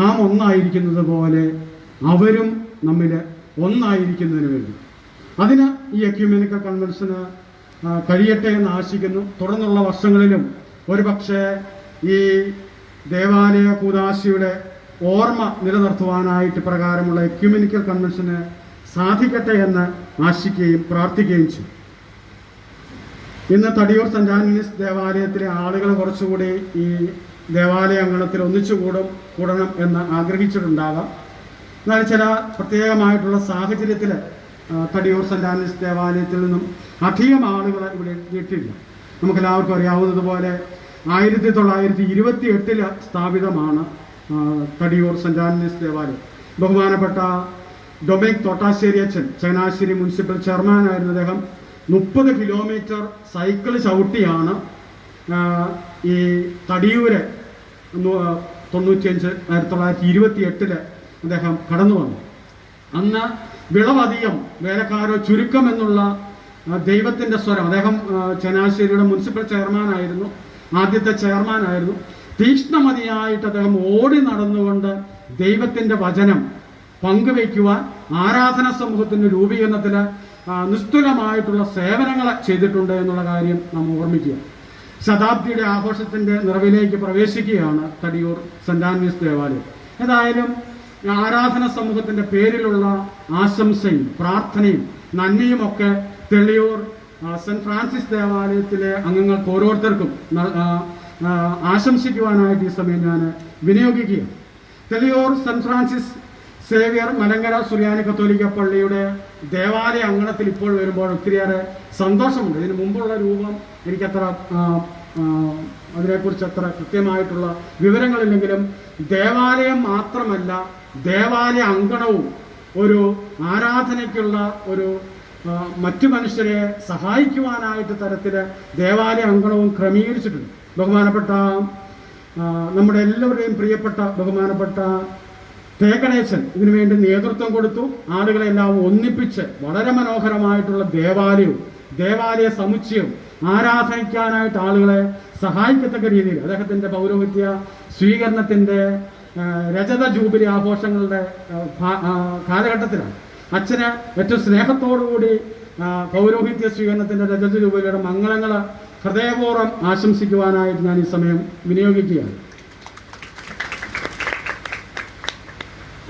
നാം ഒന്നായിരിക്കുന്നത് പോലെ അവരും നമ്മിൽ ഒന്നായിരിക്കുന്നതിന് വേണ്ടി. അതിന് ഈ എക്യുമെനിക്കൽ കൺവെൻഷന് കഴിയട്ടെ എന്ന് ആശിക്കുന്നു. തുടർന്നുള്ള വർഷങ്ങളിലും ഒരുപക്ഷെ ഈ ദേവാലയ കൂദാശയുടെ ഓർമ്മ നിലനിർത്തുവാനായിട്ട് പ്രകാരമുള്ള എക്യുമെനിക്കൽ കൺവെൻഷന് സാധിക്കട്ടെ എന്ന് ആശിക്കുകയും പ്രാർത്ഥിക്കുകയും ചെയ്യും. ഇന്ന് തടിയൂർ സെന്റ് ആന്റണീസ് ദേവാലയത്തിലെ ആളുകൾ കുറച്ചുകൂടി ഈ ദേവാലയ അങ്കണത്തിൽ കൂടണം എന്ന് ആഗ്രഹിച്ചിട്ടുണ്ടാകാം. എന്നാൽ ചില പ്രത്യേകമായിട്ടുള്ള സാഹചര്യത്തിൽ തടിയൂർ സെന്റ് ആന്റണീസ് ദേവാലയത്തിൽ നിന്നും അധികം ആളുകൾ ഇവിടെ എത്തിയിട്ടില്ല. നമുക്കെല്ലാവർക്കും അറിയാവുന്നതുപോലെ 1928 സ്ഥാപിതമാണ് തടിയൂർ സെന്റ് ആന്റണീസ് ദേവാലയം. ബഹുമാനപ്പെട്ട ഡൊമിനിക് തോട്ടാശ്ശേരി അച്ഛൻ ചങ്ങനാശ്ശേരി മുനിസിപ്പൽ ചെയർമാനായിരുന്ന അദ്ദേഹം 30 കിലോമീറ്റർ സൈക്കിൾ ചവിട്ടിയാണ് ഈ തടിയൂര് 1928 അദ്ദേഹം കടന്നു വന്നു. അന്ന് വിളവധികം വേലക്കാരോ ചുരുക്കം എന്നുള്ള ദൈവത്തിൻ്റെ സ്വരം. അദ്ദേഹം ചങ്ങനാശ്ശേരിയുടെ മുനിസിപ്പൽ ചെയർമാനായിരുന്നു, ആദ്യത്തെ ചെയർമാനായിരുന്നു. തീക്ഷ്ണമതിയായിട്ട് അദ്ദേഹം ഓടി നടന്നുകൊണ്ട് ദൈവത്തിൻ്റെ വചനം പങ്കുവയ്ക്കുവാൻ ആരാധന സമൂഹത്തിൻ്റെ രൂപീകരണത്തിന് നിസ്തുലമായിട്ടുള്ള സേവനങ്ങൾ ചെയ്തിട്ടുണ്ട് എന്നുള്ള കാര്യം നാം ഓർമ്മിക്കുക. ശതാബ്ദിയുടെ ആഘോഷത്തിൻ്റെ നിറവിലേക്ക് പ്രവേശിക്കുകയാണ് തടിയൂർ സെന്റ് ആന്റണീസ് ദേവാലയം. ഏതായാലും ആരാധന സമൂഹത്തിൻ്റെ പേരിലുള്ള ആശംസയും പ്രാർത്ഥനയും നന്ദിയും ഒക്കെ തെളിയൂർ സെന്റ് ഫ്രാൻസിസ് ദേവാലയത്തിലെ അംഗങ്ങൾക്ക് ഓരോരുത്തർക്കും ആശംസിക്കുവാനായിട്ട് ഈ സമയം ഞാൻ വിനിയോഗിക്കുകയാണ്. തെളിയൂർ സെന്റ് ഫ്രാൻസിസ് സേവ്യർ മലങ്കര സുറിയാനി കത്തോലിക്ക പള്ളിയുടെ ദേവാലയ അങ്കണത്തിൽ ഇപ്പോൾ വരുമ്പോൾ ഒത്തിരിയേറെ സന്തോഷമുണ്ട്. ഇതിന് മുമ്പുള്ള രൂപം എനിക്കത്ര അതിനെക്കുറിച്ച് അത്ര കൃത്യമായിട്ടുള്ള വിവരങ്ങളില്ലെങ്കിലും ദേവാലയം മാത്രമല്ല ദേവാലയ അങ്കണവും ഒരു ആരാധനയ്ക്കുള്ള ഒരു മറ്റു മനുഷ്യരെ സഹായിക്കുവാനായിട്ട് തരത്തിൽ ദേവാലയ അങ്കണവും ക്രമീകരിച്ചിട്ടുണ്ട്. ബഹുമാനപ്പെട്ട നമ്മുടെ എല്ലാവരുടെയും പ്രിയപ്പെട്ട ബഹുമാനപ്പെട്ട തേക്കണേശൻ ഇതിനുവേണ്ടി നേതൃത്വം കൊടുത്തു. ആളുകളെല്ലാം ഒന്നിപ്പിച്ച് വളരെ മനോഹരമായിട്ടുള്ള ദേവാലയവും ദേവാലയ സമുച്ചയവും ആരാധനിക്കാനായിട്ട് ആളുകളെ സഹായിക്കത്തക്ക രീതിയിൽ അദ്ദേഹത്തിൻ്റെ പൗരോഹിത്യ സ്വീകരണത്തിൻ്റെ രജത ജൂബിലി ആഘോഷങ്ങളുടെ കാലഘട്ടത്തിലാണ് അച്ഛന് ഏറ്റവും സ്നേഹത്തോടുകൂടി പൗരോഹിത്യ സ്വീകരണത്തിൻ്റെ രജത ജൂബിലിയുടെ മംഗളങ്ങൾ ഹൃദയപൂർവ്വം ആശംസിക്കുവാനായിട്ട് ഞാൻ ഈ സമയം വിനിയോഗിക്കുകയാണ്.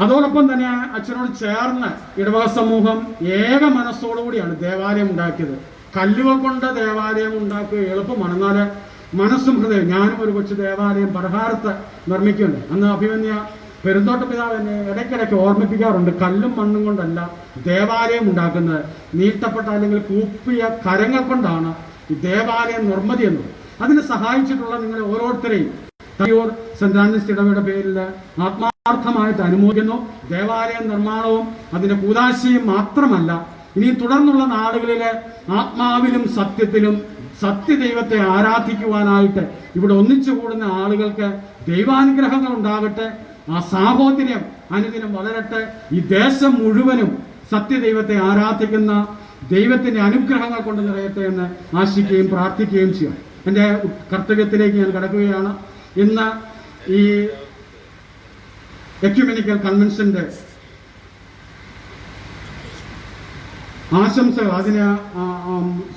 അതോടൊപ്പം തന്നെ അച്ഛനോട് ചേർന്ന് ഇടവക സമൂഹം ഏക മനസ്സോടുകൂടിയാണ് ദേവാലയം ഉണ്ടാക്കിയത്. കല്ലുകൾ കൊണ്ട് ദേവാലയം ഉണ്ടാക്കുക എളുപ്പമാണ്, എന്നാൽ മനസ്സും ഹൃദയം. ഞാനും ഒരു കൊച്ചു ദേവാലയം പരഹാരത്ത് നിർമ്മിക്കുന്നുണ്ട്. അന്ന് അഭിമന്യ പെരുന്തോട്ട പിതാവ് എന്നെ ഇടയ്ക്കിടയ്ക്ക് ഓർമ്മിപ്പിക്കാറുണ്ട്, കല്ലും മണ്ണും കൊണ്ടല്ല ദേവാലയം ഉണ്ടാക്കുന്നത്, നീട്ടപ്പെട്ട അല്ലെങ്കിൽ കൂപ്പിയ കരങ്ങൾ കൊണ്ടാണ് ഈ ദേവാലയം നിർമ്മിതി എന്നത്. അതിന് സഹായിച്ചിട്ടുള്ള നിങ്ങളെ ഓരോരുത്തരെയും തടിയൂർ സെന്റ് ആന്റണീസ് ഇടവയുടെ പേരിൽ ആത്മാർത്ഥമായിട്ട് അനുമോദിക്കുന്നു. ദേവാലയ നിർമ്മാണവും അതിന്റെ കൂദാശയും മാത്രമല്ല, ഇനി തുടർന്നുള്ള നാളുകളിലെ ആത്മാവിലും സത്യത്തിലും സത്യദൈവത്തെ ആരാധിക്കുവാനായിട്ട് ഇവിടെ ഒന്നിച്ചു കൂടുന്ന ആളുകൾക്ക് ദൈവാനുഗ്രഹങ്ങൾ ഉണ്ടാകട്ടെ. ആ സാഹോദര്യം അനുദിനം വളരട്ടെ. ഈ ദേശം മുഴുവനും സത്യദൈവത്തെ ആരാധിക്കുന്ന ദൈവത്തിന്റെ അനുഗ്രഹങ്ങൾ കൊണ്ട് നിറയട്ടെ എന്ന് ആശിക്കുകയും പ്രാർത്ഥിക്കുകയും ചെയ്യാം. എൻ്റെ കർത്തവ്യത്തിലേക്ക് ഞാൻ കടക്കുകയാണ്. ഇന്ന് ഈ എക്യുമെനിക്കൽ കൺവെൻഷന്റെ ആശംസകൾ, അതിന്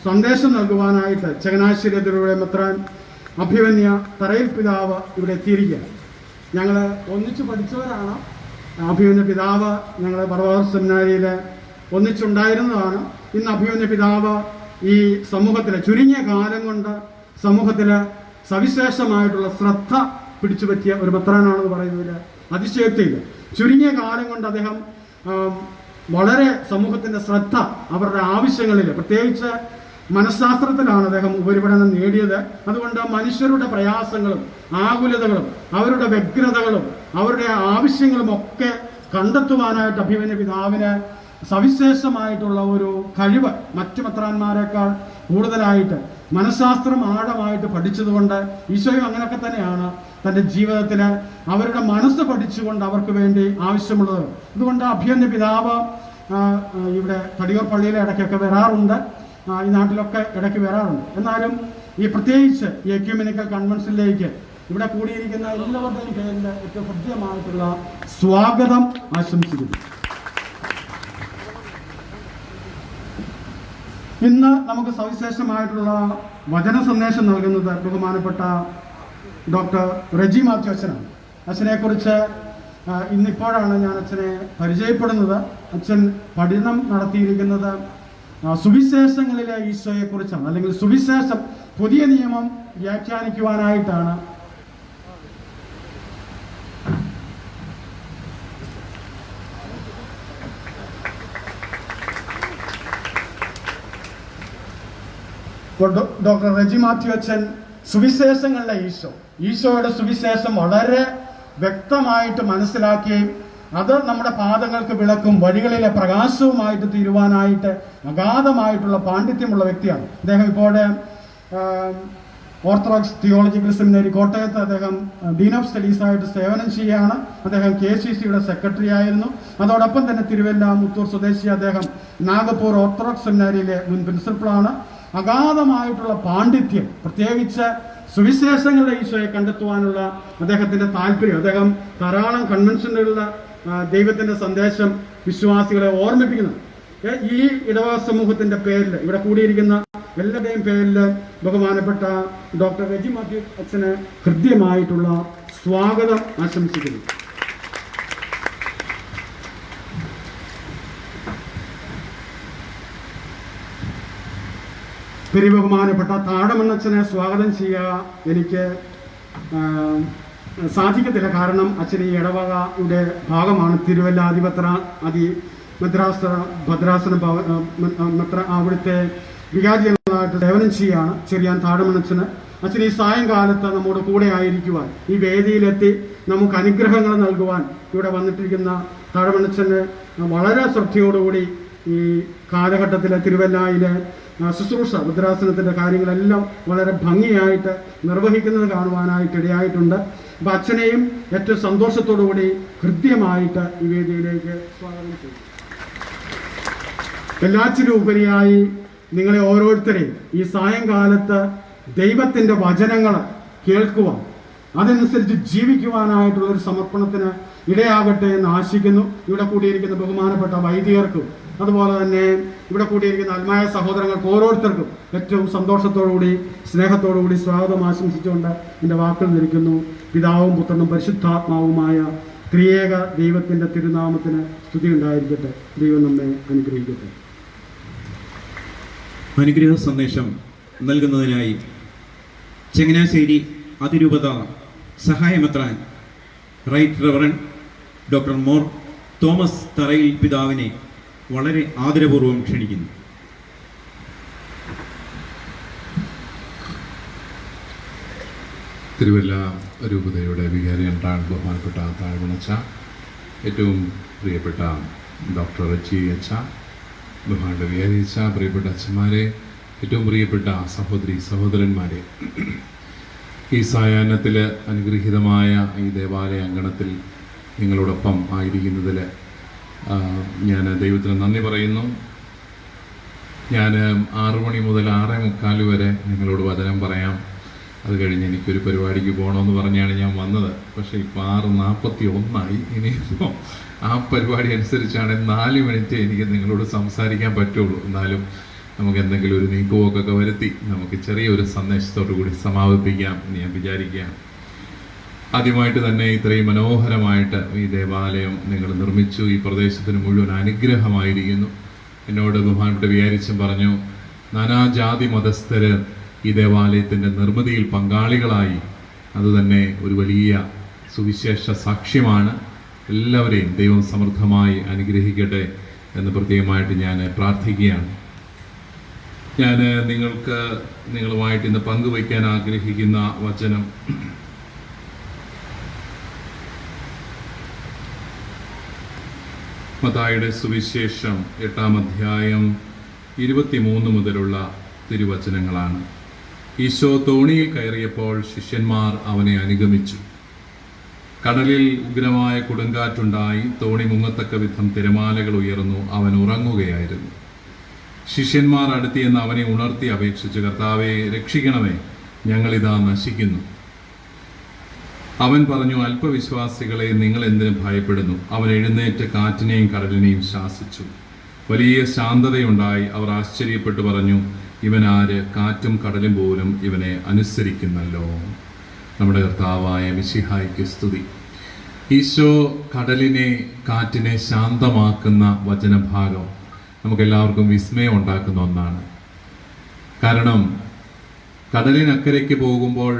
സന്ദേശം നൽകുവാനായിട്ട് ചങ്ങനാശ്ശേരി അതിരൂപതയുടെ മെത്രാൻ അഭിമന്യ തറയിൽ പിതാവ് ഇവിടെ എത്തിയിരിക്കുകയാണ്. ഞങ്ങൾ ഒന്നിച്ചു പഠിച്ചവരാണ്. അഭിമന്യ പിതാവ് ഞങ്ങൾ ബർവാർ സെമിനാരിയിൽ ഒന്നിച്ചുണ്ടായിരുന്നതാണ്. ഇന്ന് അഭിമന്യ പിതാവ് ഈ സമൂഹത്തിലെ ചുരുങ്ങിയ കാലം കൊണ്ട് സമൂഹത്തിൽ സവിശേഷമായിട്ടുള്ള ശ്രദ്ധ പിടിച്ചു പറ്റിയ ഒരു മെത്രാനാണെന്ന് പറയുന്നതിൽ അതിശയോക്തിയില്ല. ചുരുങ്ങിയ കാലം കൊണ്ട് അദ്ദേഹം വളരെ സമൂഹത്തിൻ്റെ ശ്രദ്ധ അവരുടെ ആവശ്യങ്ങളിൽ, പ്രത്യേകിച്ച് മനഃശാസ്ത്രത്തിലാണ് അദ്ദേഹം ഉപരിപഠനം നേടിയത്. അതുകൊണ്ട് മനുഷ്യരുടെ പ്രയാസങ്ങളും ആകുലതകളും അവരുടെ വ്യഗ്രതകളും അവരുടെ ആവശ്യങ്ങളും ഒക്കെ കണ്ടെത്തുവാനായിട്ട് അഭിമന്യ പിതാവിന് സവിശേഷമായിട്ടുള്ള ഒരു കഴിവ് മറ്റു മെത്രാന്മാരെക്കാൾ കൂടുതലായിട്ട് മനഃശാസ്ത്രം ആഴമായിട്ട് പഠിച്ചതുകൊണ്ട് ഈശോയും അങ്ങനെയൊക്കെ തന്നെയാണ് തൻ്റെ ജീവിതത്തിൽ അവരുടെ മനസ്സ് പഠിച്ചുകൊണ്ട് അവർക്ക് വേണ്ടി ആവശ്യമുള്ളത്. അതുകൊണ്ട് അഭിമന്യ പിതാവ് ഇവിടെ തടിയൂർ പള്ളിയിലെ ഇടയ്ക്കൊക്കെ വരാറുണ്ട്, ഈ നാട്ടിലൊക്കെ ഇടയ്ക്ക് വരാറുണ്ട്. എന്നാലും ഈ പ്രത്യേകിച്ച് ഈ എക്യുമെനിക്കൽ കൺവെൻഷനിലേക്ക് ഇവിടെ കൂടിയിരിക്കുന്ന എല്ലാവരുടെയും പേരിൽ ഏറ്റവും ഹൃദ്യമായിട്ടുള്ള സ്വാഗതം ആശംസിക്കുന്നു. ഇന്ന് നമുക്ക് സവിശേഷമായിട്ടുള്ള വചന സന്ദേശം നൽകുന്നത് ബഹുമാനപ്പെട്ട ഡോക്ടർ റെജി മാത്യു അച്ഛനാണ്. അച്ഛനെക്കുറിച്ച് ഇന്നിപ്പോഴാണ് ഞാൻ അച്ഛനെ പരിചയപ്പെടുന്നത്. അച്ഛൻ പഠനം നടത്തിയിരിക്കുന്നത് സുവിശേഷങ്ങളിലെ ഈശോയെക്കുറിച്ചാണ്, അല്ലെങ്കിൽ സുവിശേഷം പുതിയ നിയമം വ്യാഖ്യാനിക്കുവാനായിട്ടാണ്. ഡോക്ടർ റെജി മാത്യു അച്ഛൻ സുവിശേഷങ്ങളിലെ ഈശോയുടെ സുവിശേഷം വളരെ വ്യക്തമായിട്ട് മനസ്സിലാക്കുകയും അത് നമ്മുടെ പാദങ്ങൾക്ക് വിളക്കും വഴികളിലെ പ്രകാശവുമായിട്ട് തീരുവാനായിട്ട് അഗാധമായിട്ടുള്ള പാണ്ഡിത്യമുള്ള വ്യക്തിയാണ്. അദ്ദേഹം ഇപ്പോൾ ഓർത്തഡോക്സ് തിയോളജിക്കൽ സെമിനറി കോട്ടയത്ത് അദ്ദേഹം ഡീൻ ഓഫ് സ്റ്റഡീസ് ആയിട്ട് സേവനം ചെയ്യുകയാണ്. അദ്ദേഹം KCCയുടെ സെക്രട്ടറി ആയിരുന്നു. അതോടൊപ്പം തന്നെ തിരുവല്ല മുത്തൂർ സ്വദേശി അദ്ദേഹം നാഗപ്പൂർ ഓർത്തഡോക്സ് സെമിനാരിയിലെ മുൻ പ്രിൻസിപ്പളാണ്. അഗാധമായിട്ടുള്ള പാണ്ഡിത്യം, പ്രത്യേകിച്ച് സുവിശേഷങ്ങളുടെ ഈശോയെ കണ്ടെത്തുവാനുള്ള അദ്ദേഹത്തിന്റെ താല്പര്യം, അദ്ദേഹം ധാരാളം കൺവെൻഷനുകളിൽ ദൈവത്തിന്റെ സന്ദേശം വിശ്വാസികളെ ഓർമ്മിപ്പിക്കുന്നു. ഈ ഇടവക സമൂഹത്തിന്റെ പേരിൽ, ഇവിടെ കൂടിയിരിക്കുന്ന എല്ലാവരുടെയും പേരിൽ ബഹുമാനപ്പെട്ട ഡോക്ടർ റെജി മാത്യു അച്ഛന് ഹൃദ്യമായിട്ടുള്ള സ്വാഗതം ആശംസിക്കുന്നു. ബഹുമാനപ്പെട്ട താഴമണ്ണച്ചനെ സ്വാഗതം ചെയ്യുക എനിക്ക് സാധിക്കത്തില്ല. കാരണം അച്ഛൻ ഈ ഇടവകയുടെ ഭാഗമാണ്. തിരുവല്ല ഭദ്രാസന അവിടുത്തെ വികാരികളായിട്ട് സേവനം ചെയ്യുകയാണ്. ചെറിയാൻ താഴമണ്ണച്ചന് അച്ഛൻ ഈ സായങ്കാലത്ത് നമ്മുടെ കൂടെ ആയിരിക്കുവാൻ, ഈ വേദിയിലെത്തി നമുക്ക് അനുഗ്രഹങ്ങൾ നൽകുവാൻ ഇവിടെ വന്നിട്ടിരിക്കുന്ന താഴമണ്ണച്ചന് വളരെ ശ്രദ്ധയോടുകൂടി ഈ കാലഘട്ടത്തിലെ തിരുവല്ലയിലെ ശുശ്രൂഷ ഭദ്രാസനത്തിന്റെ കാര്യങ്ങളെല്ലാം വളരെ ഭംഗിയായിട്ട് നിർവഹിക്കുന്നത് കാണുവാനായിട്ട് ഇടയായിട്ടുണ്ട്. അപ്പൊ അച്ഛനെയും ഏറ്റവും സന്തോഷത്തോടുകൂടി ഹൃദ്യമായിട്ട് ഈ വേദിയിലേക്ക് സ്വാഗതം ചെയ്യും. എല്ലാറ്റിലും ഉപരിയായി നിങ്ങളെ ഓരോരുത്തരെയും ഈ സായങ്കാലത്ത് ദൈവത്തിന്റെ വചനങ്ങൾ കേൾക്കുവാൻ, അതനുസരിച്ച് ജീവിക്കുവാനായിട്ടുള്ള ഒരു സമർപ്പണത്തിന് ഇടയാകട്ടെ എന്ന് ആശിക്കുന്നു. ഇവിടെ കൂടിയിരിക്കുന്ന ബഹുമാനപ്പെട്ട വൈദികർക്കും അതുപോലെ തന്നെ ഇവിടെ കൂടിയിരിക്കുന്ന ആത്മായ സഹോദരങ്ങൾക്ക് ഓരോരുത്തർക്കും ഏറ്റവും സന്തോഷത്തോടുകൂടി സ്നേഹത്തോടുകൂടി സ്വാഗതം ആശംസിച്ചുകൊണ്ട് എൻ്റെ വാക്കുകൾ നിൽക്കുന്നു. പിതാവും പുത്രനും പരിശുദ്ധാത്മാവുമായ ത്രിയേക ദൈവത്തിൻ്റെ തിരുനാമത്തിന് സ്തുതി ഉണ്ടായിരിക്കട്ടെ. ദൈവം നമ്മെ അനുഗ്രഹിക്കട്ടെ. അനുഗ്രഹ സന്ദേശം നൽകുന്നതിനായി ചങ്ങനാശ്ശേരി അതിരൂപത സഹായമെത്രാൻ right reverend doctor Mar Thomas Tharayil പിതാവിനെ വളരെ ആദരപൂർവ്വം ക്ഷണിക്കുന്നു. തിരുവല്ല രൂപതയുടെ വികാരിയൻറാൻ ബഹുമാനപ്പെട്ട താഴ്മണച്ച, ഏറ്റവും പ്രിയപ്പെട്ട ഡോക്ടർ റെജി അച്ഛ, ബഹുമാനപ്പെട്ട വികാരി അച്ഛ, പ്രിയപ്പെട്ട അച്ഛന്മാരെ, ഏറ്റവും പ്രിയപ്പെട്ട സഹോദരി സഹോദരന്മാരെ, ഈ സായാഹ്നത്തിൽ അനുഗ്രഹീതമായ ഈ ദേവാലയ അങ്കണത്തിൽ നിങ്ങളോടൊപ്പം ആയിരിക്കുന്നതിൽ ഞാൻ ദൈവത്തിന് നന്ദി പറയുന്നു. ഞാൻ 6 മണി മുതൽ 6:45 വരെ നിങ്ങളോട് വചനം പറയാം. അത് കഴിഞ്ഞ് എനിക്കൊരു പരിപാടിക്ക് പോകണമെന്ന് പറഞ്ഞാണ് ഞാൻ വന്നത്. പക്ഷേ ഇപ്പോൾ 6:41 ഇനിയിപ്പോൾ ആ പരിപാടി അനുസരിച്ചാണ് 4 മിനിറ്റ് എനിക്ക് നിങ്ങളോട് സംസാരിക്കാൻ പറ്റുള്ളൂ. എന്നാലും നമുക്ക് എന്തെങ്കിലും ഒരു നീക്കുപോക്കൊക്കെ വരുത്തി നമുക്ക് ചെറിയൊരു സന്ദേശത്തോടു കൂടി സമാപിപ്പിക്കാം എന്ന് ഞാൻ വിചാരിക്കുകയാണ്. ആദ്യമായിട്ട് തന്നെ ഇത്രയും മനോഹരമായിട്ട് ഈ ദേവാലയം നിങ്ങൾ നിർമ്മിച്ചു. ഈ പ്രദേശത്തിന് മുഴുവൻ അനുഗ്രഹമായിരിക്കുന്നു. എന്നോട് ബഹുമാനപ്പെട്ട വികാരിച്ചൻ പറഞ്ഞു, നാനാജാതി മതസ്ഥര് ഈ ദേവാലയത്തിൻ്റെ നിർമ്മിതിയിൽ പങ്കാളികളായി. അതുതന്നെ ഒരു വലിയ സുവിശേഷ സാക്ഷ്യമാണ്. എല്ലാവരെയും ദൈവം സമൃദ്ധമായി അനുഗ്രഹിക്കട്ടെ എന്ന് പ്രത്യേകമായിട്ട് ഞാൻ പ്രാർത്ഥിക്കുകയാണ്. ഞാൻ നിങ്ങളുമായിട്ട് ഇന്ന് പങ്കുവയ്ക്കാൻ ആഗ്രഹിക്കുന്ന വചനം മത്തായിയുടെ സുവിശേഷം 8-ാം അധ്യായം 23 മുതലുള്ള തിരുവചനങ്ങളാണ്. ഈശോ തോണിയിൽ കയറിയപ്പോൾ ശിഷ്യന്മാർ അവനെ അനുഗമിച്ചു. കടലിൽ ഉഗ്രമായ കൊടുങ്കാറ്റുണ്ടായി. തോണി മുങ്ങത്തക്ക വിധം തിരമാലകൾ ഉയർന്നു. അവൻ ഉറങ്ങുകയായിരുന്നു. ശിഷ്യന്മാർ അടുത്തിയെന്ന് അവനെ ഉണർത്തി അപേക്ഷിച്ചു, കർത്താവേ, രക്ഷിക്കണമേ, ഞങ്ങളിതാ നശിക്കുന്നു. അവൻ പറഞ്ഞു, അല്പവിശ്വാസികളെ, നിങ്ങൾ എന്തിനു ഭയപ്പെടുന്നു? അവൻ എഴുന്നേറ്റ് കാറ്റിനെയും കടലിനെയും ശാസിച്ചു. വലിയ ശാന്തതയുണ്ടായി. അവർ ആശ്ചര്യപ്പെട്ടു പറഞ്ഞു, ഇവനാര്, കാറ്റും കടലും പോലും ഇവനെ അനുസരിക്കുന്നല്ലോ. നമ്മുടെ കർത്താവായ മിശിഹായ്ക്ക് സ്തുതി. ഈശോ കടലിനെ, കാറ്റിനെ ശാന്തമാക്കുന്ന വചനഭാഗം നമുക്കെല്ലാവർക്കും വിസ്മയം ഉണ്ടാക്കുന്ന ഒന്നാണ്. കാരണം കടലിനക്കരയ്ക്ക് പോകുമ്പോൾ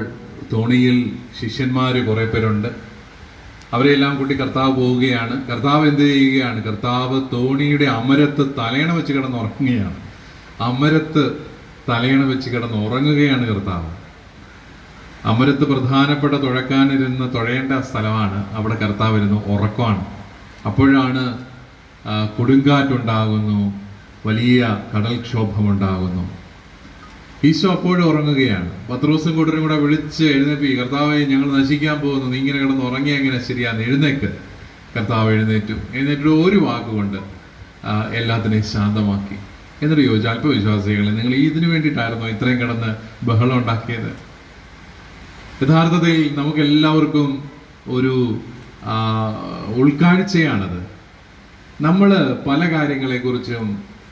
തോണിയിൽ ശിഷ്യന്മാർ കുറേ പേരുണ്ട്. അവരെല്ലാം കൂട്ടി കർത്താവ് പോവുകയാണ്. കർത്താവ് എന്ത് ചെയ്യുകയാണ്? കർത്താവ് തോണിയുടെ അമരത്ത് തലയണ വെച്ച് കിടന്ന് ഉറങ്ങുകയാണ്. അമരത്ത് തലയണ വെച്ച് കിടന്ന് ഉറങ്ങുകയാണ് കർത്താവ്. അമരത്ത് പ്രധാനപ്പെട്ട തുഴക്കാനിരുന്ന് തുഴയേണ്ട സ്ഥലമാണ്. അവിടെ കർത്താവ് ഇരുന്ന് ഉറക്കമാണ്. അപ്പോഴാണ് കൊടുങ്കാറ്റുണ്ടാകുന്നു, വലിയ കടൽക്ഷോഭമുണ്ടാകുന്നു. ഈശോ അപ്പോഴും ഉറങ്ങുകയാണ്. പത്രോസും കൂട്ടരും കൂടെ വിളിച്ച് എഴുന്നേപ്പി, കർത്താവെ ഞങ്ങൾ നശിക്കാൻ പോകുന്നു, നീ ഇങ്ങനെ കിടന്ന് ഉറങ്ങിയ എങ്ങനെ ശരിയാന്ന്, എഴുന്നേക്ക്. കർത്താവ് എഴുന്നേറ്റിട്ട് ഒരു വാക്കുകൊണ്ട് എല്ലാത്തിനെയും ശാന്തമാക്കി. എന്നിട്ട് ചോദിച്ചു, അല്പവിശ്വാസികളെ, നിങ്ങൾ ഇതിനു വേണ്ടിയിട്ടായിരുന്നോ ഇത്രയും കിടന്ന് ബഹളം ഉണ്ടാക്കിയത്? യഥാർത്ഥത്തിൽ നമുക്ക് എല്ലാവർക്കും ഒരു ഉൾക്കാഴ്ചയാണത്. നമ്മൾ പല കാര്യങ്ങളെക്കുറിച്ചും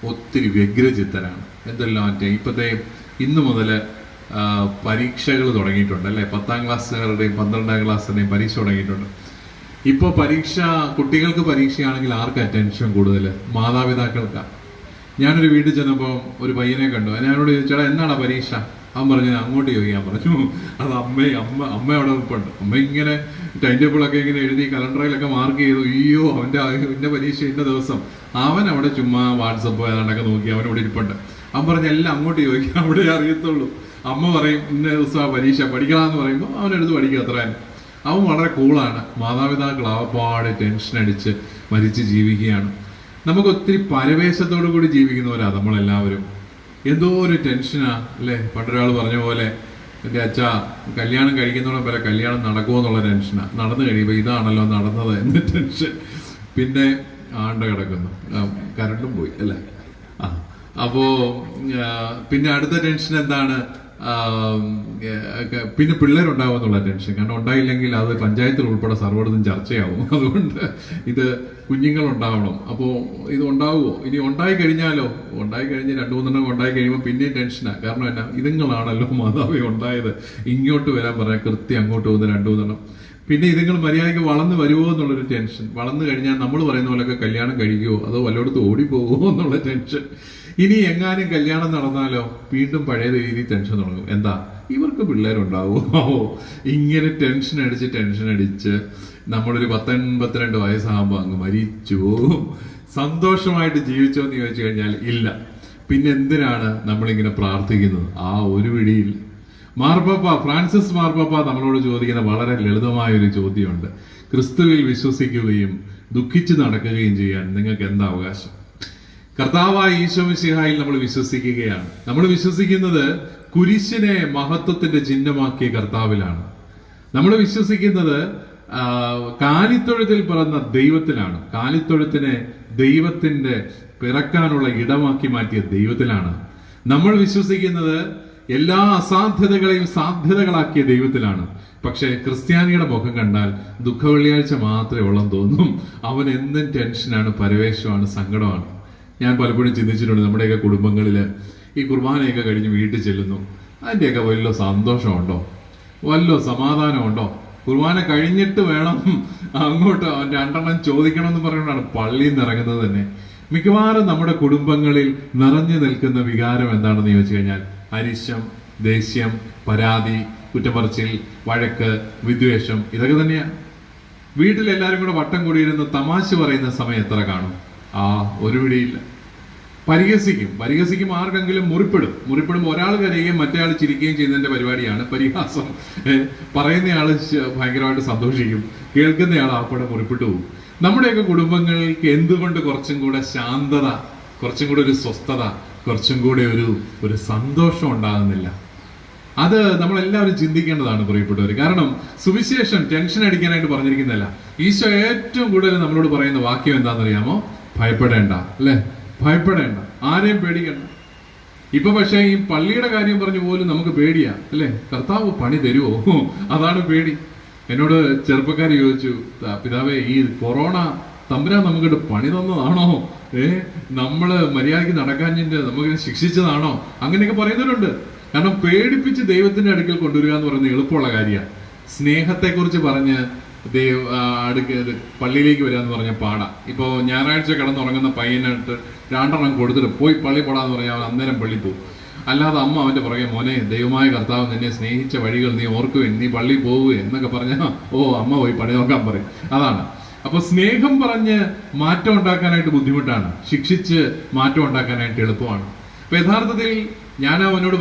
ഒത്തിരി വ്യഗ്രചിത്തരാണ്. എന്തെല്ലാം ഇന്ന് മുതൽ പരീക്ഷകൾ തുടങ്ങിയിട്ടുണ്ട് അല്ലേ? 10ാം ക്ലാസ്സുകാരുടെയും 12ാം ക്ലാസ്സിൻ്റെയും പരീക്ഷ തുടങ്ങിയിട്ടുണ്ട്. ഇപ്പോൾ കുട്ടികൾക്ക് പരീക്ഷയാണെങ്കിൽ ആർക്കാ ടെൻഷൻ കൂടുതൽ? മാതാപിതാക്കൾക്കാണ്. ഞാനൊരു വീട്ടിൽ ചെന്നപ്പോൾ ഒരു പയ്യനെ കണ്ടു. ഞാനോട് ചോദിച്ചാൽ എന്നാണ് പരീക്ഷ? അവൻ പറഞ്ഞു, അങ്ങോട്ട് ചോദിക്കാൻ പറഞ്ഞു. അത് അമ്മ അവിടെ നിൽപ്പുണ്ട്. അമ്മ ഇങ്ങനെ ടൈം ടേബിളൊക്കെ ഇങ്ങനെ എഴുതി കലണ്ടറിലൊക്കെ മാർക്ക് ചെയ്തു. അയ്യോ അവൻ്റെ പരീക്ഷ ഇന്ന ദിവസം. അവൻ അവിടെ ചുമ്മാ വാട്സപ്പ് ഏതാണ്ടൊക്കെ നോക്കി അവനോട് ഇരിപ്പുണ്ട്. അവൻ പറഞ്ഞ എല്ലാം അങ്ങോട്ട് ചോദിക്കാം, അവിടെ അറിയത്തുള്ളൂ. അമ്മ പറയും ഇന്ന ദിവസം പരീക്ഷ പഠിക്കണമെന്ന് പറയുമ്പോൾ അവനെടുത്ത് പഠിക്കുക, അത്ര തന്നെ. അവൻ വളരെ കൂളാണ്. മാതാപിതാക്കൾ ആപ്പാടെ ടെൻഷൻ അടിച്ച് മരിച്ച് ജീവിക്കുകയാണ്. നമുക്ക് ഒത്തിരി പരവേശത്തോടു കൂടി ജീവിക്കുന്നവരാ നമ്മളെല്ലാവരും. എന്തോ ഒരു ടെൻഷനാ അല്ലേ? പണ്ടൊരാൾ പറഞ്ഞ പോലെ, എൻ്റെ അച്ഛാ കല്യാണം കഴിക്കുന്നതോടെ വരെ കല്യാണം നടക്കുമോ എന്നുള്ള ടെൻഷനാണ്. നടന്നു കഴിയുമ്പോൾ ഇതാണല്ലോ നടന്നത് എന്ന ടെൻഷൻ. പിന്നെ ആണ്ട കിടക്കുന്നു, കറണ്ടും പോയി അല്ലേ? അപ്പോ പിന്നെ അടുത്ത ടെൻഷൻ എന്താണ്? പിന്നെ പിള്ളേരുണ്ടാവും എന്നുള്ള ടെൻഷൻ. കാരണം ഉണ്ടായില്ലെങ്കിൽ അത് പഞ്ചായത്തിൽ ഉൾപ്പെടെ സർവ്വടത്തും ചർച്ചയാവും. അതുകൊണ്ട് ഇത് കുഞ്ഞുങ്ങളുണ്ടാവണം. അപ്പോൾ ഇത് ഉണ്ടാവുമോ? ഇനി ഉണ്ടായി കഴിഞ്ഞാലോ? ഉണ്ടായി കഴിഞ്ഞ് 2-3 ഉണ്ടായി കഴിയുമ്പോൾ പിന്നെയും ടെൻഷനാണ്. കാരണം എന്നാ, ഇതുങ്ങളാണല്ലോ മാതാവേ ഉണ്ടായത്, ഇങ്ങോട്ട് വരാൻ പറയാം, കൃത്യം അങ്ങോട്ട് പോകുന്ന 2-3. പിന്നെ ഇതുങ്ങൾ മര്യാദയ്ക്ക് വളർന്നു വരുമോ എന്നുള്ളൊരു ടെൻഷൻ. വളർന്നു കഴിഞ്ഞാൽ നമ്മൾ പറയുന്ന പോലെയൊക്കെ കല്യാണം കഴിക്കുമോ അതോ വല്ലയിടത്ത് ഓടിപ്പോകുമോ എന്നുള്ള ടെൻഷൻ. ഇനി എങ്ങാനും കല്യാണം നടന്നാലോ വീണ്ടും പഴയ രീതിയിൽ ടെൻഷൻ തുടങ്ങും. എന്താ, ഇവർക്ക് പിള്ളേരുണ്ടാവുമോ? ഇങ്ങനെ ടെൻഷൻ അടിച്ച് നമ്മളൊരു 19-22 വയസ്സാകുമ്പോൾ അങ്ങ് മരിച്ചു പോകും. സന്തോഷമായിട്ട് ജീവിച്ചോ എന്ന് ചോദിച്ചു കഴിഞ്ഞാൽ ഇല്ല. പിന്നെ എന്തിനാണ് നമ്മളിങ്ങനെ പ്രാർത്ഥിക്കുന്നത്? ആ ഒരു പിടിയില്ല. ഫ്രാൻസിസ് മാർപ്പാപ്പ നമ്മളോട് ചോദിക്കുന്ന വളരെ ലളിതമായൊരു ചോദ്യമുണ്ട്. ക്രിസ്തുവിൽ വിശ്വസിക്കുകയും ദുഃഖിച്ച് നടക്കുകയും ചെയ്യാൻ നിങ്ങൾക്ക് എന്താ അവകാശം? കർത്താവായ ഈശോ മിശിഹായിൽ നമ്മൾ വിശ്വസിക്കുകയാണ്. നമ്മൾ വിശ്വസിക്കുന്നത് കുരിശിനെ മഹത്വത്തിന്റെ ചിഹ്നമാക്കിയ കർത്താവിലാണ്. നമ്മൾ വിശ്വസിക്കുന്നത് കാലിത്തൊഴുത്തിൽ പിറന്ന ദൈവത്തിലാണ്. കാലിത്തൊഴുത്തിനെ ദൈവത്തിന്റെ പിറക്കാനുള്ള ഇടമാക്കി മാറ്റിയ ദൈവത്തിലാണ്. നമ്മൾ വിശ്വസിക്കുന്നത് എല്ലാ അസാധ്യതകളെയും സാധ്യതകളാക്കിയ ദൈവത്തിലാണ്. പക്ഷേ ക്രിസ്ത്യാനിയുടെ മുഖം കണ്ടാൽ ദുഃഖവെള്ളിയാഴ്ച മാത്രമേ ഉള്ളെന്ന് തോന്നും. അവൻ എന്നും ടെൻഷനാണ്, പരവേശമാണ്, സങ്കടമാണ്. ഞാൻ പലപ്പോഴും ചിന്തിച്ചിട്ടുണ്ട്, നമ്മുടെയൊക്കെ കുടുംബങ്ങളിൽ ഈ കുർബാനയൊക്കെ കഴിഞ്ഞ് വീട്ടിൽ ചെല്ലുന്നു, അതിൻ്റെയൊക്കെ വല്ല സന്തോഷമുണ്ടോ, വല്ല സമാധാനമുണ്ടോ? കുർബാന കഴിഞ്ഞിട്ട് വേണം അങ്ങോട്ട് 2 ചോദിക്കണമെന്ന് പറഞ്ഞുകൊണ്ടാണ് പള്ളിയിൽ നിന്ന് ഇറങ്ങുന്നത് തന്നെ. മിക്കവാറും നമ്മുടെ കുടുംബങ്ങളിൽ നിറഞ്ഞു നിൽക്കുന്ന വികാരം എന്താണെന്ന് ചോദിച്ചു കഴിഞ്ഞാൽ അരിശം, ദേഷ്യം, പരാതി, കുറ്റപ്പറച്ചിൽ, വഴക്ക്, വിദ്വേഷം, ഇതൊക്കെ തന്നെയാണ്. വീട്ടിലെല്ലാവരും കൂടെ വട്ടം കൂടിയിരുന്ന് തമാശ പറയുന്ന സമയം എത്ര കാണും? ഒരു പിടിയില്ല. പരിഹസിക്കും, ആർക്കെങ്കിലും മുറിപ്പെടും. ഒരാൾ കരയുകയും മറ്റേ ആൾ ചിരിക്കുകയും ചെയ്യുന്നതിന്റെ പരിപാടിയാണ് പരിഹാസം. പറയുന്നയാള് ഭയങ്കരമായിട്ട് സന്തോഷിക്കും, കേൾക്കുന്നയാൾ ആപ്പടെ മുറിപ്പെട്ടു പോകും. നമ്മുടെയൊക്കെ കുടുംബങ്ങൾക്ക് എന്തുകൊണ്ട് കുറച്ചും കൂടെ ശാന്തത, കുറച്ചും കൂടെ ഒരു സ്വസ്ഥത, കുറച്ചും കൂടെ ഒരു സന്തോഷം ഉണ്ടാകുന്നില്ല? അത് നമ്മളെല്ലാവരും ചിന്തിക്കേണ്ടതാണ് പ്രിയപ്പെട്ടവർ. കാരണം സുവിശേഷം ടെൻഷൻ അടിക്കാനായിട്ട് പറഞ്ഞിരിക്കുന്നതല്ല. ഈശോ ഏറ്റവും കൂടുതൽ നമ്മളോട് പറയുന്ന വാക്യം എന്താണെന്നറിയാമോ? ഭയപ്പെടേണ്ട, അല്ലെ? ഭയപ്പെടേണ്ട, ആരെയും പേടിക്കണ്ട. ഇപ്പൊ പക്ഷേ ഈ പള്ളിയുടെ കാര്യം പറഞ്ഞു പോലും നമുക്ക് പേടിയാ, അല്ലെ? കർത്താവ് പണി തരുമോ? അതാണ് പേടി. എന്നോട് ചെറുപ്പക്കാർ ചോദിച്ചു, പിതാവേ ഈ കൊറോണ തമ്പുരാൻ നമുക്കിട്ട് പണി തന്നതാണോ? നമ്മള് മര്യാദയ്ക്ക് നടക്കാഞ്ഞിട്ട് നമുക്ക് ശിക്ഷിച്ചതാണോ? അങ്ങനെയൊക്കെ പറയുന്നവരുണ്ട്. കാരണം പേടിപ്പിച്ച് ദൈവത്തിന്റെ അടുക്കൽ കൊണ്ടുവരിക എന്ന് പറയുന്നത് എളുപ്പമുള്ള കാര്യമാണ്. സ്നേഹത്തെക്കുറിച്ച് പറഞ്ഞ് പള്ളിയിലേക്ക് വരിക എന്ന് പറഞ്ഞ പാടാ. ഇപ്പോൾ ഞായറാഴ്ച കിടന്നുറങ്ങുന്ന പയ്യനായിട്ട് 2 എണ്ണം കൊടുത്തിട്ട് പോയി പള്ളി പോടാന്ന് പറഞ്ഞാൽ അവൻ അന്നേരം പള്ളി പോകും. അല്ലാതെ അമ്മ അവന്റെ പുറകെ, മോനെ ദൈവമായ കർത്താവ് നിന്നെ സ്നേഹിച്ച വഴികൾ നീ ഓർക്കുവേൻ, നീ പള്ളി പോവുകയെ എന്നൊക്കെ പറഞ്ഞാൽ അമ്മ പോയി പണി നോക്കാൻ പറയും. അതാണ്. അപ്പൊ സ്നേഹം പറഞ്ഞ് മാറ്റം ഉണ്ടാക്കാനായിട്ട് ബുദ്ധിമുട്ടാണ്, ശിക്ഷിച്ച് മാറ്റം ഉണ്ടാക്കാനായിട്ട് എളുപ്പമാണ്. അപ്പൊ യഥാർത്ഥത്തിൽ ഞാൻ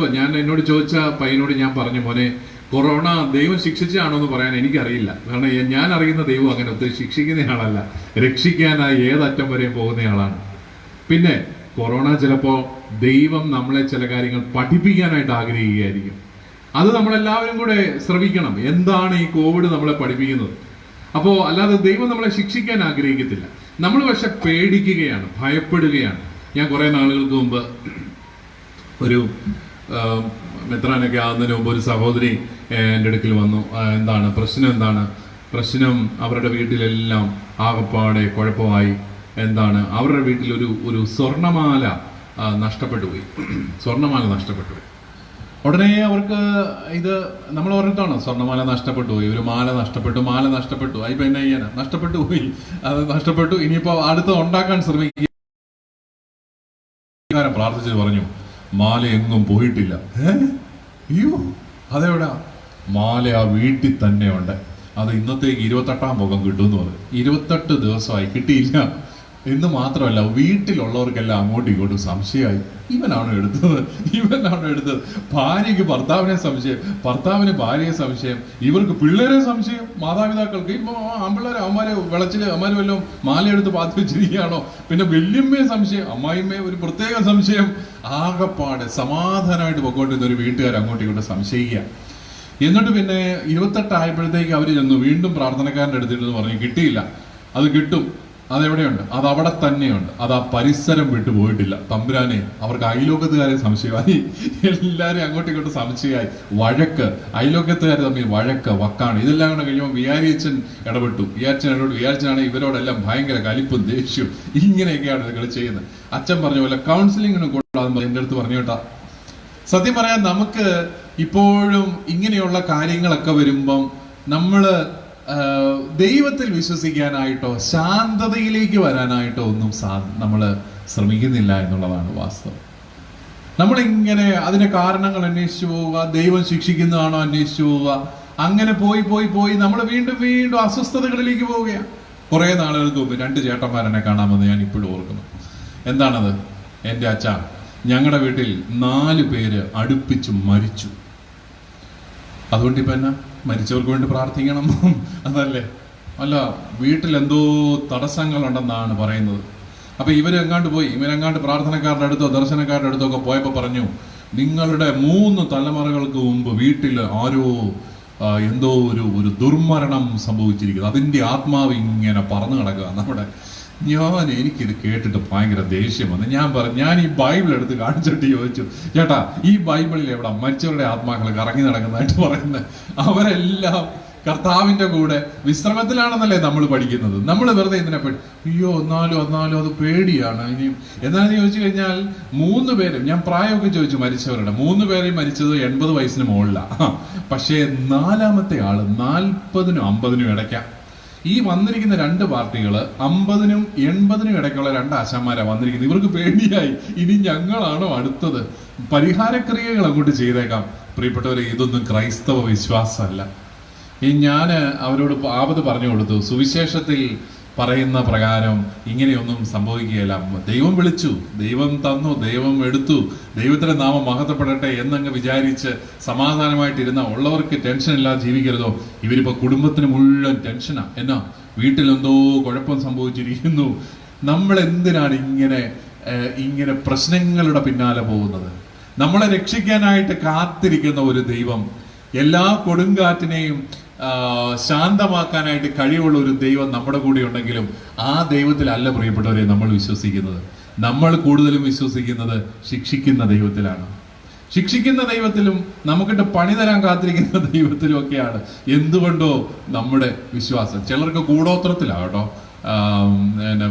എന്നോട് ചോദിച്ച പയ്യനോട് ഞാൻ പറഞ്ഞു, മോനെ കൊറോണ ദൈവം ശിക്ഷിച്ചാണോ എന്ന് പറയാൻ എനിക്കറിയില്ല. കാരണം ഞാൻ അറിയുന്ന ദൈവം അങ്ങനെ ഒത്തിരി ശിക്ഷിക്കുന്നയാളല്ല, രക്ഷിക്കാനായി ഏതറ്റം വരെയും പോകുന്നയാളാണ്. പിന്നെ കൊറോണ ചിലപ്പോ ദൈവം നമ്മളെ ചില കാര്യങ്ങൾ പഠിപ്പിക്കാനായിട്ട് ആഗ്രഹിക്കുകയായിരിക്കും. അത് നമ്മളെല്ലാവരും കൂടെ ശ്രമിക്കണം. എന്താണ് ഈ കോവിഡ് നമ്മളെ പഠിപ്പിക്കുന്നത്? അപ്പോൾ അല്ലാതെ ദൈവം നമ്മളെ ശിക്ഷിക്കാൻ ആഗ്രഹിക്കത്തില്ല. നമ്മൾ പക്ഷെ പേടിക്കുകയാണ്, ഭയപ്പെടുകയാണ്. ഞാൻ കുറെ നാളുകൾക്ക് മുമ്പ് ഒരു മെത്രാനൊക്കെ ആകുന്നതിന് മുമ്പ് ഒരു സഹോദരി എൻ്റെ അടുക്കൽ വന്നു. എന്താണ് പ്രശ്നം? അവരുടെ വീട്ടിലെല്ലാം ആകപ്പാടെ കുഴപ്പമായി. അവരുടെ വീട്ടിൽ ഒരു സ്വർണ്ണമാല നഷ്ടപ്പെട്ടു പോയി. ഉടനെ അവർക്ക് ഇത് നമ്മൾ പറഞ്ഞിട്ടാണ്, സ്വർണ്ണമാല നഷ്ടപ്പെട്ടു പോയി, ഒരു മാല നഷ്ടപ്പെട്ടു. അതിപ്പോ എന്നാ ചെയ്യാനാ? നഷ്ടപ്പെട്ടു പോയി, അത് നഷ്ടപ്പെട്ടു. ഇനിയിപ്പോ അടുത്ത് ഉണ്ടാക്കാൻ ശ്രമിക്കുക. പ്രാർത്ഥിച്ചു പറഞ്ഞു, മാല എങ്ങും പോയിട്ടില്ല. അയ്യോ, അതെവിടാ? മാല ആ വീട്ടിൽ തന്നെ ഉണ്ട്. അത് ഇന്നത്തേക്ക് 28-ാം മുഖം കിട്ടുമെന്ന് പറഞ്ഞു. 28 ദിവസമായി കിട്ടിയില്ല എന്ന് മാത്രമല്ല, വീട്ടിലുള്ളവർക്കെല്ലാം അങ്ങോട്ടും ഇങ്ങോട്ടും സംശയമായി. ഇവനാണോ എടുത്തത്? ഭാര്യയ്ക്ക് ഭർത്താവിനെ സംശയം, ഭർത്താവിന് ഭാര്യയെ സംശയം, ഇവർക്ക് പിള്ളേരെ സംശയം, മാതാപിതാക്കൾക്ക്. ഇപ്പൊ ആമ്പിള്ളേരെ അവന്മാരെ വല്ലതും മാലയെടുത്ത് പാത്തി വെച്ചിരിക്കുകയാണോ? പിന്നെ വല്യമ്മയെ സംശയം, അമ്മായിമ്മയെ ഒരു പ്രത്യേക സംശയം. ആകെപ്പാടെ സമാധാനമായിട്ട് പൊക്കോണ്ടിരുന്ന ഒരു വീട്ടുകാർ അങ്ങോട്ടും ഇങ്ങോട്ടും സംശയിക്കുക. എന്നിട്ട് പിന്നെ 28 ആയപ്പോഴത്തേക്ക് അവർ ചെന്നു, വീണ്ടും പ്രാർത്ഥനക്കാരൻ്റെ അടുത്തിട്ടെന്ന് പറഞ്ഞു കിട്ടിയില്ല. അത് കിട്ടും, അതെവിടെയുണ്ട്? അത് അവിടെ തന്നെയുണ്ട്, അത് ആ പരിസരം വിട്ടു പോയിട്ടില്ല. തമ്പുരാനെ, അവർക്ക് അയലോക്കത്തുകാരെ സംശയമായി, എല്ലാവരും അങ്ങോട്ടും ഇങ്ങോട്ടും സംശയമായി, വഴക്ക്, അയലോക്കത്തുകാർ തമ്മിൽ വക്കാണ്. ഇതെല്ലാം കൂടെ കഴിയുമ്പോൾ വിയാരിയച്ഛൻ ഇടപെട്ടു. വിയാരിച്ചനാണ് ഇവരോടെല്ലാം ഭയങ്കര കലിപ്പും ദേഷ്യവും ഇങ്ങനെയൊക്കെയാണ് ഇതുകൾ ചെയ്യുന്നത്. അച്ഛൻ പറഞ്ഞ പോലെ കൗൺസിലിങ്ങിന് കൂടാതെ എൻ്റെ അടുത്ത് പറഞ്ഞു കേട്ടാ. സത്യം പറയാൻ നമുക്ക് ഇപ്പോഴും ഇങ്ങനെയുള്ള കാര്യങ്ങളൊക്കെ വരുമ്പം നമ്മള് ദൈവത്തിൽ വിശ്വസിക്കാനായിട്ടോ ശാന്തതയിലേക്ക് വരാനായിട്ടോ ഒന്നും നമ്മൾ ശ്രമിക്കുന്നില്ല എന്നുള്ളതാണ് വാസ്തവം. നമ്മളിങ്ങനെ അതിന്റെ കാരണങ്ങൾ അന്വേഷിച്ചു പോവുക, ദൈവം ശിക്ഷിക്കുന്നതാണോ അന്വേഷിച്ചു പോവുക. അങ്ങനെ പോയി നമ്മൾ വീണ്ടും അസ്വസ്ഥതകളിലേക്ക് പോവുകയാണ്. കുറെ നാളുകൾക്ക് മുമ്പ് 2 ചേട്ടന്മാരെന്നെ കാണാമെന്ന് ഞാൻ ഇപ്പോഴും ഓർക്കുന്നു. എന്താണത്? എൻ്റെ അച്ഛ, ഞങ്ങളുടെ വീട്ടിൽ 4 പേര് അടുപ്പിച്ച് മരിച്ചു. അതുകൊണ്ട് ഇപ്പൊ എന്നാ? മരിച്ചവർക്ക് വേണ്ടി പ്രാർത്ഥിക്കണം അതല്ലേ? അല്ല, വീട്ടിൽ എന്തോ തടസ്സങ്ങളുണ്ടെന്നാണ് പറയുന്നത്. അപ്പൊ ഇവരെങ്ങാണ്ട് പ്രാർത്ഥനക്കാരുടെ അടുത്തോ ദർശനക്കാരുടെ അടുത്തോ ഒക്കെ പോയപ്പോ പറഞ്ഞു, നിങ്ങളുടെ 3 തലമുറകൾക്ക് മുമ്പ് വീട്ടിൽ ആരോ എന്തോ ഒരു ദുർമരണം സംഭവിച്ചിരിക്കുന്നു, അതിന്റെ ആത്മാവ് ഇങ്ങനെ പറന്നു കിടക്കുക. എനിക്കിത് കേട്ടിട്ട് ഭയങ്കര ദേഷ്യം വന്നു. ഞാൻ ഈ ബൈബിൾ എടുത്ത് കാണിച്ചിട്ട് ചോദിച്ചു, ചേട്ടാ ഈ ബൈബിളിൽ എവിടെ മരിച്ചവരുടെ ആത്മാക്കൾ കറങ്ങി നടക്കുന്നതായിട്ട് പറയുന്നത്? അവരെല്ലാം കർത്താവിന്റെ കൂടെ വിശ്രമത്തിലാണെന്നല്ലേ നമ്മൾ പഠിക്കുന്നത്. നമ്മൾ വെറുതെ ഇതിനെപ്പറ്റി എന്നാലും അത് പേടിയാണ്. ഇനിയും എന്താണെന്ന് ചോദിച്ചു കഴിഞ്ഞാൽ 3 പേരും, ഞാൻ പ്രായമൊക്കെ ചോദിച്ചു മരിച്ചവരുടെ, 3 പേരെയും മരിച്ചത് 80 വയസ്സിന് മുകളിലാണ്. പക്ഷേ 4-മത്തെ ആള് 40-നും 50-നും ഇടയ്ക്കാ. ഈ വന്നിരിക്കുന്ന 2 പാർട്ടികള് 50-നും 80-നും ഇടയ്ക്കുള്ള 2 ആശാന്മാരാണ് വന്നിരിക്കുന്നത്. ഇവർക്ക് പേടിയായി, ഇനി ഞങ്ങളാണോ അടുത്തത്? പരിഹാരക്രിയകൾ അങ്ങോട്ട് ചെയ്തേക്കാം. പ്രിയപ്പെട്ടവരെ, ഇതൊന്നും ക്രൈസ്തവ വിശ്വാസമല്ല. ഞാൻ അവരോട് ആപത്ത് പറഞ്ഞു കൊടുത്തു. സുവിശേഷത്തിൽ പറയുന്ന പ്രകാരം ഇങ്ങനെയൊന്നും സംഭവിക്കുകയില്ല. ദൈവം വിളിച്ചു, ദൈവം തന്നു, ദൈവം എടുത്തു, ദൈവത്തിന്റെ നാമം മഹത്വപ്പെടട്ടെ എന്നങ്ങ് വിചാരിച്ച് സമാധാനമായിട്ടിരുന്ന ഉള്ളവർക്ക് ടെൻഷൻ ഇല്ലാതെ ജീവിക്കരുതോ? ഇവരിപ്പോ കുടുംബത്തിന് മുഴുവൻ ടെൻഷനാ. എന്നാ? വീട്ടിലെന്തോ കുഴപ്പം സംഭവിച്ചിരിക്കുന്നു. നമ്മൾ എന്തിനാണ് ഇങ്ങനെ പ്രശ്നങ്ങളുടെ പിന്നാലെ പോകുന്നത്? നമ്മളെ രക്ഷിക്കാനായിട്ട് കാത്തിരിക്കുന്ന ഒരു ദൈവം, എല്ലാ കൊടുങ്കാറ്റിനെയും ശാന്തമാക്കാനായിട്ട് കഴിവുള്ള ഒരു ദൈവം നമ്മുടെ കൂടെ ഉണ്ടെങ്കിലും ആ ദൈവത്തിലല്ല പ്രിയപ്പെട്ടവരെ നമ്മൾ വിശ്വസിക്കുന്നത്. നമ്മൾ കൂടുതലും വിശ്വസിക്കുന്നത് ശിക്ഷിക്കുന്ന ദൈവത്തിലാണ്. ശിക്ഷിക്കുന്ന ദൈവത്തിലും നമുക്കിട്ട് പണി തരാൻ കാത്തിരിക്കുന്ന ദൈവത്തിലും ഒക്കെയാണ് എന്തുകൊണ്ടോ നമ്മുടെ വിശ്വാസം. ചിലർക്ക് കൂടോത്രത്തിലാകട്ടോ,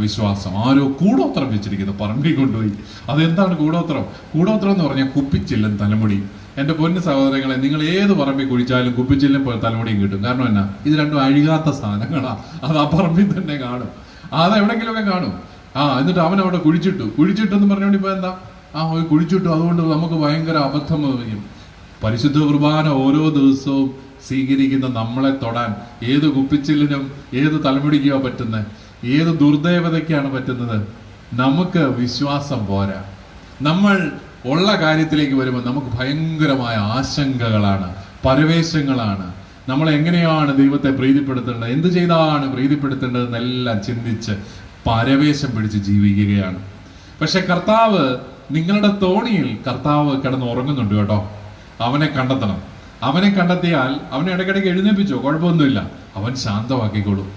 വിശ്വാസം. ആരോ കൂടോത്രം വെച്ചിരിക്കുന്നു പറമ്പിൽ കൊണ്ടുപോയി. അതെന്താണ് കൂടോത്രം? കൂടോത്രം എന്ന് പറഞ്ഞാൽ കുപ്പിച്ചില്ലൻ തലമുടി. എൻ്റെ പൊന്നു സഹോദരങ്ങളെ, നിങ്ങൾ ഏത് പറമ്പിൽ കുഴിച്ചാലും കുപ്പിച്ചില്ലും തലമുടിയും കിട്ടും. കാരണം എന്നാ, ഇത് രണ്ടും അഴുകാത്ത സാധനങ്ങളാണ്. അത് ആ പറമ്പിൽ തന്നെ കാണും, അത് എവിടെയെങ്കിലുമൊക്കെ കാണും. എന്നിട്ട് അവൻ അവിടെ കുഴിച്ചിട്ടെന്ന് പറഞ്ഞുകൊണ്ട് ഇപ്പൊ എന്താ, കുഴിച്ചിട്ടു, അതുകൊണ്ട് നമുക്ക് ഭയങ്കര അബദ്ധം വരും. പരിശുദ്ധ കുർബാന ഓരോ ദിവസവും സ്വീകരിക്കുന്ന നമ്മളെ തൊടാൻ ഏത് കുപ്പിച്ചില്ലിനും ഏത് തലമുടിക്കോ പറ്റുന്നത്, ഏത് ദുർദേവതയ്ക്കാണ് പറ്റുന്നത്? നമുക്ക് വിശ്വാസം പോരാ. നമ്മൾ ഉള്ള കാര്യത്തിലേക്ക് വരുമ്പോൾ നമുക്ക് ഭയങ്കരമായ ആശങ്കകളാണ്, പരവേശങ്ങളാണ്. നമ്മൾ എങ്ങനെയാണ് ദൈവത്തെ പ്രീതിപ്പെടുത്തേണ്ടത്, എന്ത് ചെയ്താണ് പ്രീതിപ്പെടുത്തേണ്ടതെന്നെല്ലാം ചിന്തിച്ച് പരവേശം പിടിച്ച് ജീവിക്കുകയാണ്. പക്ഷെ കർത്താവ്, നിങ്ങളുടെ തോണിയിൽ കർത്താവ് കിടന്ന് ഉറങ്ങുന്നുണ്ട് കേട്ടോ. അവനെ കണ്ടെത്തണം. അവനെ കണ്ടെത്തിയാൽ അവനെ ഇടയ്ക്കിടയ്ക്ക് എഴുന്നേൽപ്പിച്ചോ, കുഴപ്പമൊന്നുമില്ല, അവൻ ശാന്തമാക്കിക്കോളും.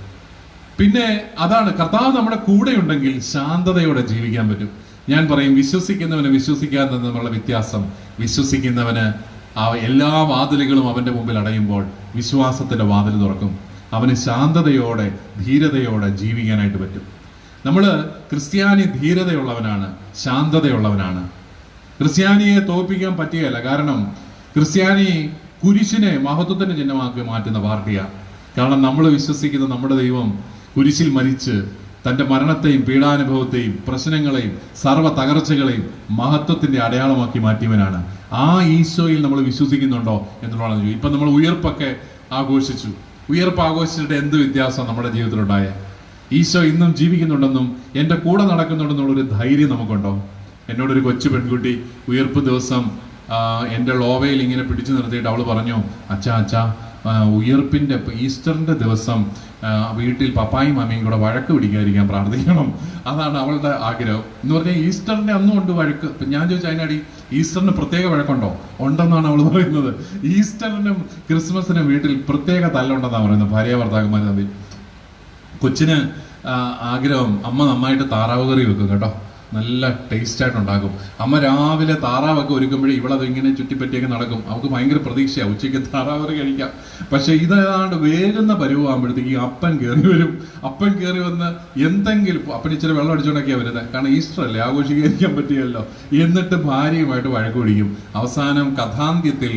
പിന്നെ അതാണ്, കർത്താവ് നമ്മുടെ കൂടെ ഉണ്ടെങ്കിൽ ശാന്തതയോടെ ജീവിക്കാൻ പറ്റും. ഞാൻ പറയും, വിശ്വസിക്കുന്നവന് വിശ്വസിക്കാതെ തമ്മിലുള്ള വ്യത്യാസം, വിശ്വസിക്കുന്നവന് എല്ലാ വാതിലുകളും അവന്റെ മുമ്പിൽ അടയുമ്പോൾ വിശ്വാസത്തിന്റെ വാതിൽ തുറക്കും. അവന് ശാന്തതയോടെ ധീരതയോടെ ജീവിക്കാനായിട്ട് പറ്റും. ക്രിസ്ത്യാനി ധീരതയുള്ളവനാണ്, ശാന്തതയുള്ളവനാണ്. ക്രിസ്ത്യാനിയെ തോൽപ്പിക്കാൻ പറ്റുകയില്ല. കാരണം ക്രിസ്ത്യാനി കുരിശിനെ മഹത്വത്തിന്റെ ചിഹ്നമാക്കി മാറ്റുന്ന പാർട്ടിയാണ്. കാരണം നമ്മൾ വിശ്വസിക്കുന്ന നമ്മുടെ ദൈവം കുരിശിൽ മരിച്ച് തന്റെ മരണത്തെയും പീഡാനുഭവത്തെയും പ്രശ്നങ്ങളെയും സർവ്വ തകർച്ചകളെയും മഹത്വത്തിന്റെ അടയാളമാക്കി മാറ്റിയവനാണ്. ആ ഈശോയിൽ നമ്മൾ വിശ്വസിക്കുന്നുണ്ടോ എന്നുള്ളതാണ്. ഇപ്പൊ നമ്മൾ ഉയർപ്പൊക്കെ ആഘോഷിച്ചു. ഉയർപ്പ് ആഘോഷിച്ചിട്ട് എന്ത് വ്യത്യാസം നമ്മുടെ ജീവിതത്തിലുണ്ടായ? ഈശോ ഇന്നും ജീവിക്കുന്നുണ്ടെന്നും എൻ്റെ കൂടെ നടക്കുന്നുണ്ടെന്നുള്ളൊരു ധൈര്യം നമുക്കുണ്ടോ? എന്നോടൊരു കൊച്ചു പെൺകുട്ടി ഉയർപ്പ് ദിവസം എൻ്റെ ലോവയിൽ ഇങ്ങനെ പിടിച്ചു നിർത്തിയിട്ട് അവൾ പറഞ്ഞു, അച്ഛാ ഉയർപ്പിൻ്റെ ഈസ്റ്ററിൻ്റെ ദിവസം വീട്ടിൽ പപ്പായും മമ്മിയും കൂടെ വഴക്ക് പിടിക്കാതിരിക്കാൻ പ്രാർത്ഥിക്കണം. അതാണ് അവളുടെ ആഗ്രഹം. എന്ന് പറഞ്ഞാൽ ഈസ്റ്ററിൻ്റെ അന്നും ഉണ്ട് വഴക്ക്. ഇപ്പം ഞാൻ ചോദിച്ചു, അതിനടി ഈസ്റ്ററിന് പ്രത്യേക വഴക്കുണ്ടോ? ഉണ്ടെന്നാണ് അവൾ പറയുന്നത്. ഈസ്റ്ററിനും ക്രിസ്മസിനും വീട്ടിൽ പ്രത്യേക തല്ലുണ്ടെന്നാണ് പറയുന്നത്, ഭാര്യ ഭർത്താക്കന്മാർ തമ്മിൽ. കൊച്ചിന് ആഗ്രഹം, അമ്മ നന്നായിട്ട് താറാവ് കറി വെക്കും കേട്ടോ, നല്ല ടേസ്റ്റായിട്ട് ഉണ്ടാക്കും. അമ്മ രാവിലെ താറാവൊക്കെ ഒരുക്കുമ്പോഴേ ഇവളത് ഇങ്ങനെ ചുറ്റിപ്പറ്റിയൊക്കെ നടക്കും. അവൾക്ക് ഭയങ്കര പ്രതീക്ഷയാണ് ഉച്ചയ്ക്ക് താറാവ് കറി കഴിക്കാം. പക്ഷെ ഇതേതാണ്ട് വേഗുന്ന പരുവാകുമ്പോഴത്തേക്ക് അപ്പൻ കയറി വരും. അപ്പൻ കയറി വന്ന് എന്തെങ്കിലും, അപ്പൻ ഇച്ചിരി വെള്ളം അടിച്ചുകൊണ്ടൊക്കെയാണ് വരുന്നത്. കാരണം ഈസ്റ്റർ അല്ലേ, ആഘോഷിക്കാൻ പറ്റിയല്ലോ. എന്നിട്ട് ഭാര്യയുമായിട്ട് വഴക്ക് പിടിക്കും. അവസാനം കഥാന്ത്യത്തിൽ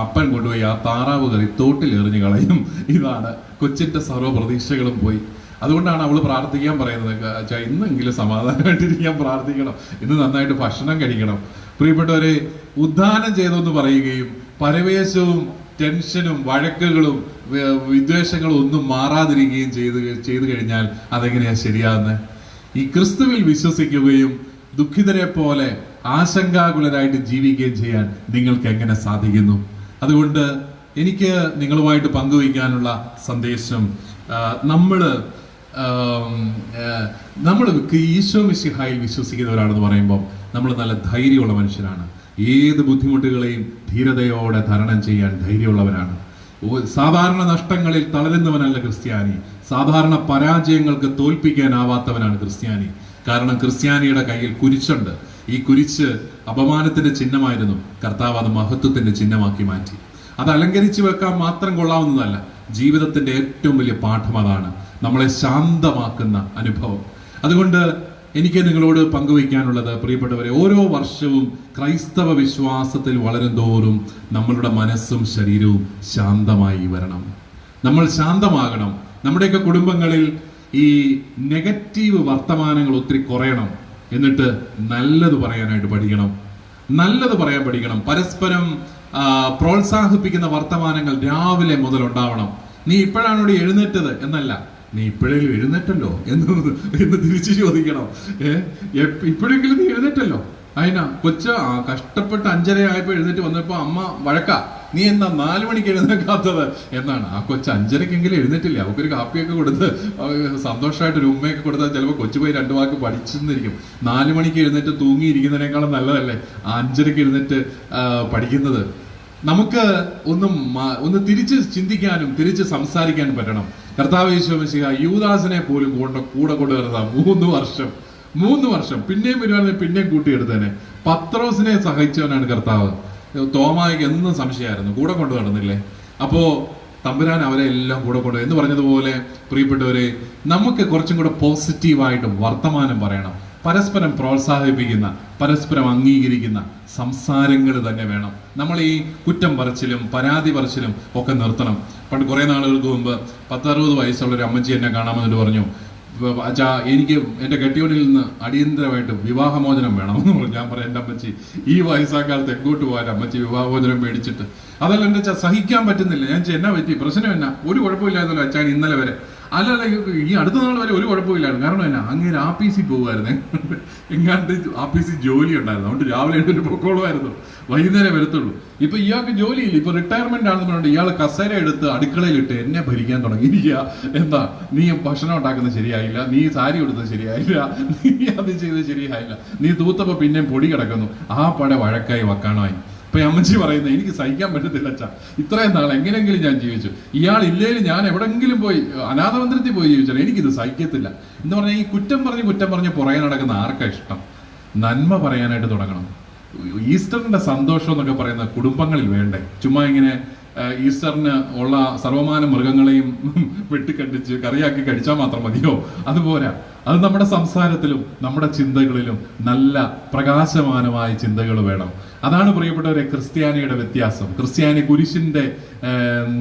അപ്പൻ കൊണ്ടുപോയി ആ താറാവ് കറി തോട്ടിൽ എറിഞ്ഞു കളയും. ഇതാണ് കൊച്ചിന്റെ സർവ്വ പ്രതീക്ഷകളും പോയി. അതുകൊണ്ടാണ് അവൾ പ്രാർത്ഥിക്കാൻ പറയുന്നത്, ഇന്നെങ്കിലും സമാധാനമായിട്ടിരിക്കാൻ പ്രാർത്ഥിക്കണം, ഇന്ന് നന്നായിട്ട് ഭക്ഷണം കഴിക്കണം. പ്രിയപ്പെട്ടവരെ, ഉദ്ധാനം ചെയ്തെന്ന് പറയുകയും പരവേശവും ടെൻഷനും വഴക്കുകളും വിദ്വേഷങ്ങളും ഒന്നും മാറാതിരിക്കുകയും ചെയ്തു കഴിഞ്ഞാൽ അതെങ്ങനെയാ ശരിയാകുന്നത്? ഈ ക്രിസ്തുവിൽ വിശ്വസിക്കുകയും ദുഃഖിതരെ പോലെ ആശങ്കാകുലരായിട്ട് ജീവിക്കുകയും ചെയ്യാൻ നിങ്ങൾക്ക് എങ്ങനെ സാധിക്കുന്നു? അതുകൊണ്ട് എനിക്ക് നിങ്ങളുമായിട്ട് പങ്കുവയ്ക്കാനുള്ള സന്ദേശം, നമ്മൾ ഈശോ മിശിഹായിൽ വിശ്വസിക്കുന്നവരാണെന്ന് പറയുമ്പോൾ നമ്മൾ നല്ല ധൈര്യമുള്ള മനുഷ്യരാണ്. ഏത് ബുദ്ധിമുട്ടുകളെയും ധീരതയോടെ തരണം ചെയ്യാൻ ധൈര്യമുള്ളവരാണ്. സാധാരണ നഷ്ടങ്ങളിൽ തളരുന്നവനല്ല ക്രിസ്ത്യാനി, സാധാരണ പരാജയങ്ങൾക്ക് തോൽപ്പിക്കാനാവാത്തവനാണ് ക്രിസ്ത്യാനി. കാരണം ക്രിസ്ത്യാനിയുടെ കയ്യിൽ കുരിശുണ്ട്. ഈ കുരിശ് അപമാനത്തിന്റെ ചിഹ്നമായിരുന്നു, കർത്താവ് അത് മഹത്വത്തിന്റെ ചിഹ്നമാക്കി മാറ്റി. അത് അലങ്കരിച്ചു വെക്കാൻ മാത്രം കൊള്ളാവുന്നതല്ല, ജീവിതത്തിന്റെ ഏറ്റവും വലിയ പാഠം അതാണ്, നമ്മളെ ശാന്തമാക്കുന്ന അനുഭവം. അതുകൊണ്ട് എനിക്ക് നിങ്ങളോട് പങ്കുവയ്ക്കാനുള്ളത്, പ്രിയപ്പെട്ടവരെ, ഓരോ വർഷവും ക്രൈസ്തവ വിശ്വാസത്തിൽ വളരും തോറും നമ്മളുടെ മനസ്സും ശരീരവും ശാന്തമായി വരണം. നമ്മൾ ശാന്തമാകണം. നമ്മുടെയൊക്കെ കുടുംബങ്ങളിൽ ഈ നെഗറ്റീവ് വർത്തമാനങ്ങൾ ഒത്തിരി കുറയണം. എന്നിട്ട് നല്ലത് പറയാനായിട്ട് പഠിക്കണം. നല്ലത് പറയാൻ പഠിക്കണം. പരസ്പരം പ്രോത്സാഹിപ്പിക്കുന്ന വർത്തമാനങ്ങൾ രാവിലെ മുതൽ ഉണ്ടാവണം. നീ ഇപ്പോഴാണോ എഴുന്നേറ്റത് എന്നല്ല, നീ ഇപ്പോഴേലും എഴുന്നേറ്റല്ലോ എന്ന് തിരിച്ചു ചോദിക്കണം. ഇപ്പോഴെങ്കിലും നീ എഴുന്നേറ്റല്ലോ. കൊച്ച കഷ്ടപ്പെട്ട് 5:30 ആയപ്പോ എഴുന്നേറ്റ് വന്നപ്പോ അമ്മ വഴക്കാ, നീ എന്താ 4 മണിക്ക് എഴുന്നേക്കാത്തത് എന്നാണ്. ആ കൊച്ചു 5:30-ക്കെങ്കിലും എഴുന്നേറ്റില്ല. അവക്കൊരു കാപ്പിയൊക്കെ കൊടുത്ത് സന്തോഷമായിട്ട് ഒരു ഉമ്മയൊക്കെ കൊടുത്താൽ ചിലപ്പോൾ കൊച്ചു പോയി 2 വാക്ക് പഠിച്ചെന്നിരിക്കും. 4 മണിക്ക് എഴുന്നേറ്റ് തൂങ്ങിയിരിക്കുന്നതിനേക്കാളും നല്ലതല്ലേ 5:30-ക്ക് എഴുന്നേറ്റ് പഠിക്കുന്നത്? നമുക്ക് ഒന്ന് തിരിച്ച് ചിന്തിക്കാനും തിരിച്ച് സംസാരിക്കാനും പറ്റണം. കർത്താവ് യേശു മിശിഹാ യൂദാസിനെ പോലും കൂടെ കൊണ്ടുവരുന്നതാ 3 വർഷം പിന്നെയും വരുവാണെങ്കിൽ പിന്നെയും കൂട്ടിയെടുത്തേനെ. പത്രോസിനെ സഹിച്ചവനാണ് കർത്താവ്. തോമായ്ക്ക് എന്നും സംശയമായിരുന്നു, കൂടെ കൊണ്ടു നടന്നില്ലേ? അപ്പോ തമ്പുരാൻ അവരെ എല്ലാം കൂടെ കൊണ്ടുപോയി. എന്ന് പറഞ്ഞതുപോലെ പ്രിയപ്പെട്ടവരെ, നമുക്ക് കുറച്ചും കൂടെ പോസിറ്റീവായിട്ട് വർത്തമാനം പറയണം. പരസ്പരം പ്രോത്സാഹിപ്പിക്കുന്ന, പരസ്പരം അംഗീകരിക്കുന്ന സംസാരങ്ങൾ തന്നെ വേണം. നമ്മൾ ഈ കുറ്റം പറച്ചിലും പരാതി പറച്ചിലും ഒക്കെ നിർത്തണം. പണ്ട് കുറേ നാളുകൾക്ക് മുമ്പ് 10-60 വയസ്സുള്ള ഒരു അമ്മച്ചി എന്നെ കാണാമെന്നിട്ട് പറഞ്ഞു, അച്ഛാ എനിക്ക് എൻ്റെ കെട്ടിയോനിൽ നിന്ന് അടിയന്തരമായിട്ട് വിവാഹമോചനം വേണമെന്ന് പറഞ്ഞു. ഞാൻ പറയാം, എൻ്റെ അമ്മച്ചി ഈ വയസ്സാക്കാലത്ത് എങ്ങോട്ട് പോകാൻ അമ്മച്ചി വിവാഹമോചനം മേടിച്ചിട്ട്? അതല്ല എൻ്റെ അച്ഛാ, സഹിക്കാൻ പറ്റുന്നില്ല. ഞാൻ എന്നാ പറ്റി, പ്രശ്നം എന്നാ? ഒരു കുഴപ്പമില്ലായിരുന്നല്ലോ അച്ഛാൻ ഇന്നലെ വരെ. അല്ലല്ല, ഈ അടുത്ത നാൾ വരെ ഒരു കുഴപ്പമില്ലായിരുന്നു. കാരണം എന്നാ, അങ്ങേര് ആപ്പീസിൽ പോകുമായിരുന്നേ, എങ്ങാണ്ട് ആപ്പീസിൽ ജോലി ഉണ്ടായിരുന്നു. അതുകൊണ്ട് രാവിലെ എഴുന്നേറ്റ് പൊക്കോളുമായിരുന്നു, വൈകുന്നേരം വരത്തുള്ളൂ. ഇപ്പൊ ഇയാൾക്ക് ജോലിയില്ല, ഇപ്പൊ റിട്ടയർമെന്റ് ആണെന്ന് പറഞ്ഞിട്ട് ഇയാൾ കസേര എടുത്ത് അടുക്കളയിലിട്ട് എന്നെ ഭരിക്കാൻ തുടങ്ങിയിരിക്കുക. എന്താ, നീ ഭക്ഷണം ഉണ്ടാക്കുന്നത് ശരിയായില്ല, നീ സാരി കൊടുത്തത് ശരിയായില്ല, നീ അത് ചെയ്തത് ശരിയായില്ല, നീ തൂത്തപ്പോ പിന്നെയും പൊടി കിടക്കുന്നു. ആ പട വഴക്കായി വക്കാണായി. അപ്പൊ അമ്മച്ചി പറയുന്നത്, എനിക്ക് സഹിക്കാൻ പറ്റത്തില്ല അച്ഛാ, ഇത്രയും നാൾ എങ്ങനെയെങ്കിലും ഞാൻ ജീവിച്ചു, ഇയാൾ ഇല്ലേലും ഞാൻ എവിടെങ്കിലും പോയി അനാഥമന്ദിരത്തിൽ പോയി ജീവിച്ചാൽ എനിക്കിത് സഹിക്കത്തില്ല എന്ന് പറഞ്ഞാൽ, ഈ കുറ്റം പറഞ്ഞ് പുറകെ നടക്കുന്ന ആർക്കാ ഇഷ്ടം? നന്മ പറയാനായിട്ട് തുടങ്ങണം. ഈസ്റ്ററിന്റെ സന്തോഷം എന്നൊക്കെ പറയുന്ന കുടുംബങ്ങളിൽ വേണ്ടേ? ചുമ്മാ ഇങ്ങനെ ഈസ്റ്ററിന് ഉള്ള സർവമാന മൃഗങ്ങളെയും വെട്ടിക്കണ്ടിച്ച് കറിയാക്കി കഴിച്ചാൽ മാത്രം മതിയോ? അതുപോരാ. അത് നമ്മുടെ സംസാരത്തിലും നമ്മുടെ ചിന്തകളിലും നല്ല പ്രകാശമാനമായ ചിന്തകൾ വേണം. അതാണ് പ്രിയപ്പെട്ടവരെ ക്രിസ്ത്യാനിയുടെ വ്യത്യാസം. ക്രിസ്ത്യാനി കുരിശിന്റെ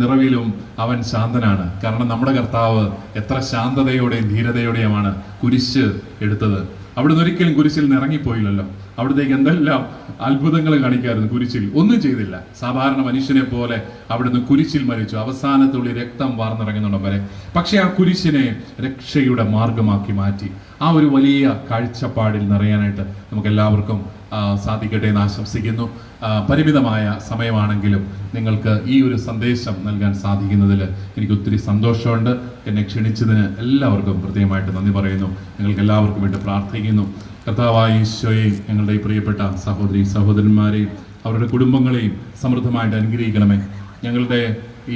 നിറവിലും അവൻ ശാന്തനാണ്. കാരണം നമ്മുടെ കർത്താവ് എത്ര ശാന്തതയോടെയും ധീരതയോടെയുമാണ് കുരിശ് എടുത്തത്. അവിടുന്ന് ഒരിക്കലും കുരിശിൽ നിന്ന് ഇറങ്ങിപ്പോയില്ലല്ലോ. അവിടത്തേക്ക് എന്തെല്ലാം അത്ഭുതങ്ങൾ കാണിക്കായിരുന്നു. കുരിശിൽ ഒന്നും ചെയ്തില്ല. സാധാരണ മനുഷ്യനെ പോലെ അവിടുന്ന് കുരിശിൽ മരിച്ചു, അവസാനത്തുള്ളി രക്തം വാർന്നിറങ്ങുന്നിടം വരെ. പക്ഷെ ആ കുരിശിനെ രക്ഷയുടെ മാർഗമാക്കി മാറ്റി. ആ ഒരു വലിയ കാഴ്ചപ്പാടിൽ നിറയാനായിട്ട് നമുക്ക് എല്ലാവർക്കും സാധിക്കട്ടെ എന്ന് ആശംസിക്കുന്നു. പരിമിതമായ സമയമാണെങ്കിലും നിങ്ങൾക്ക് ഈ ഒരു സന്ദേശം നൽകാൻ സാധിക്കുന്നതിൽ എനിക്ക് ഒത്തിരി സന്തോഷമുണ്ട്. എന്നെ ക്ഷണിച്ചതിന് എല്ലാവർക്കും പ്രത്യേകമായിട്ട് നന്ദി പറയുന്നു. നിങ്ങൾക്ക് എല്ലാവർക്കും വേണ്ടി പ്രാർത്ഥിക്കുന്നു. കർത്താവായ ഈശോയെയും ഞങ്ങളുടെ ഈ പ്രിയപ്പെട്ട സഹോദരി സഹോദരന്മാരെയും അവരുടെ കുടുംബങ്ങളെയും സമൃദ്ധമായിട്ട് അനുഗ്രഹിക്കണമേ. ഞങ്ങളുടെ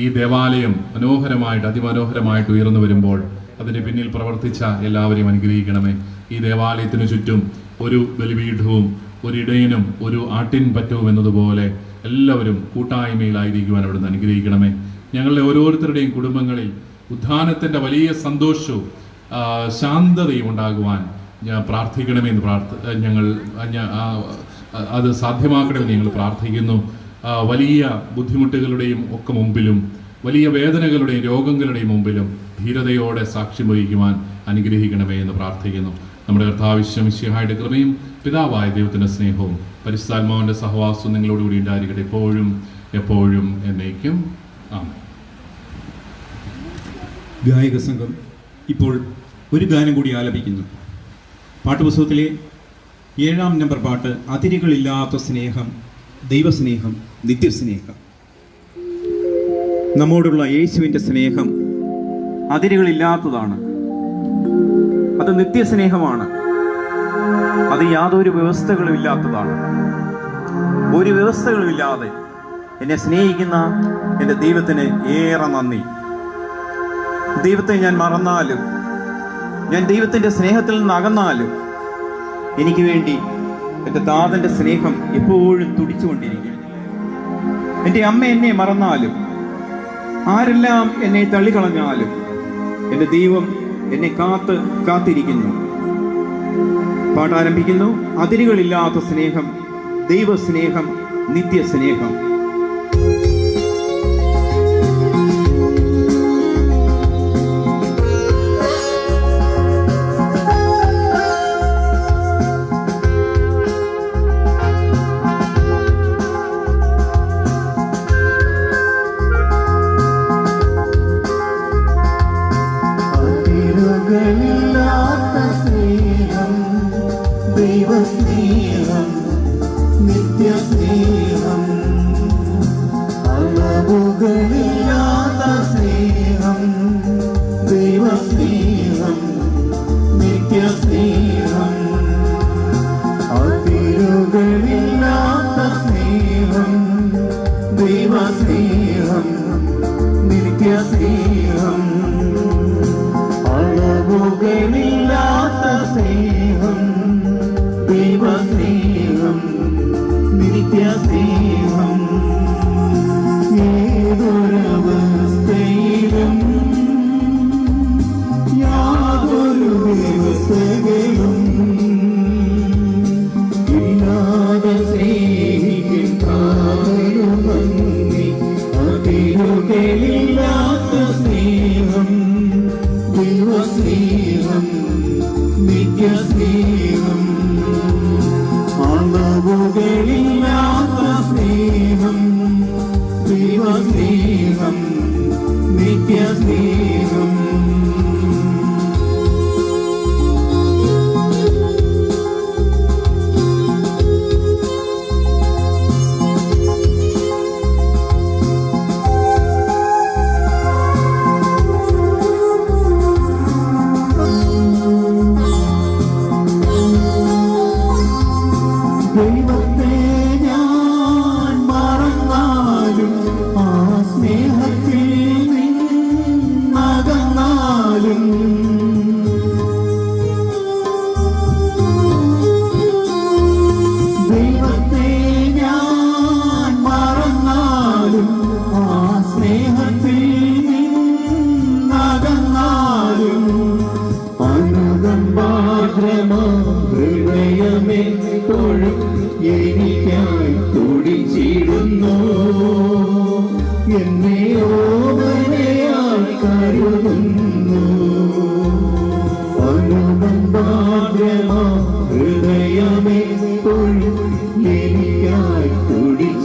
ഈ ദേവാലയം മനോഹരമായിട്ട് അതിമനോഹരമായിട്ട് ഉയർന്നു വരുമ്പോൾ അതിന് പിന്നിൽ പ്രവർത്തിച്ച എല്ലാവരെയും അനുഗ്രഹിക്കണമേ. ഈ ദേവാലയത്തിന് ചുറ്റും ഒരു ബലിപീഠവും ഒരിടയനും ഒരു ആട്ടിൻ പറ്റവും എന്നതുപോലെ എല്ലാവരും കൂട്ടായ്മയിലായിരിക്കുവാൻ അവിടുന്ന് അനുഗ്രഹിക്കണമേ. ഞങ്ങളുടെ ഓരോരുത്തരുടെയും കുടുംബങ്ങളിൽ ഉത്ഥാനത്തിൻ്റെ വലിയ സന്തോഷവും ശാന്തതയും ഉണ്ടാകുവാൻ ഞാൻ പ്രാർത്ഥിക്കണമെന്ന് അത് സാധ്യമാക്കണമെന്ന് ഞങ്ങൾ പ്രാർത്ഥിക്കുന്നു. വലിയ ബുദ്ധിമുട്ടുകളുടെയും ഒക്കെ മുമ്പിലും വലിയ വേദനകളുടെയും രോഗങ്ങളുടെയും മുമ്പിലും ധീരതയോടെ സാക്ഷ്യം വഹിക്കുവാൻ അനുഗ്രഹിക്കണമേ എന്ന് പ്രാർത്ഥിക്കുന്നു. നമ്മുടെ കർത്താവ് മിശിഹായുടെ കൃപയും പിതാവായ ദൈവത്തിൻ്റെ സ്നേഹവും പരിശുദ്ധാത്മാവിൻ്റെ സഹവാസവും നിങ്ങളോടുകൂടി ഉണ്ടായിരിക്കട്ടെ, എപ്പോഴും എപ്പോഴും എന്നേക്കും. ആമേൻ. ഗായക സംഘം ഇപ്പോൾ ഒരു ഗാനം കൂടി ആലപിക്കുന്നു. പാട്ടുപുസ്തകത്തിലെ 7-ാം നമ്പർ പാട്ട്, അതിരുകളില്ലാത്ത സ്നേഹം, ദൈവസ്നേഹം, നിത്യസ്നേഹം. നമ്മോടുള്ള യേശുവിൻ്റെ സ്നേഹം അതിരുകളില്ലാത്തതാണ്. അത് നിത്യസ്നേഹമാണ്. അത് യാതൊരു വ്യവസ്ഥകളും ഇല്ലാത്തതാണ്. ഒരു വ്യവസ്ഥകളുമില്ലാതെ എന്നെ സ്നേഹിക്കുന്ന എൻ്റെ ദൈവത്തിന് ഏറെ നന്ദി. ദൈവത്തെ ഞാൻ മറന്നാലും, ഞാൻ ദൈവത്തിൻ്റെ സ്നേഹത്തിൽ നിന്ന് അകന്നാലും, എനിക്ക് വേണ്ടി എൻ്റെ താതൻ്റെ സ്നേഹം എപ്പോഴും തുടിച്ചുകൊണ്ടിരിക്കും. എൻ്റെ അമ്മ എന്നെ മറന്നാലും, ആരെല്ലാം എന്നെ തള്ളിക്കളഞ്ഞാലും, എൻ്റെ ദൈവം എന്നെ കാത്തിരിക്കുന്നു. പാട്ടാരംഭിക്കുന്നു. അതിരുകളില്ലാത്ത സ്നേഹം, ദൈവസ്നേഹം, നിത്യസ്നേഹം. ദൈവസ്നേഹം, നിത്യസ്നേഹം.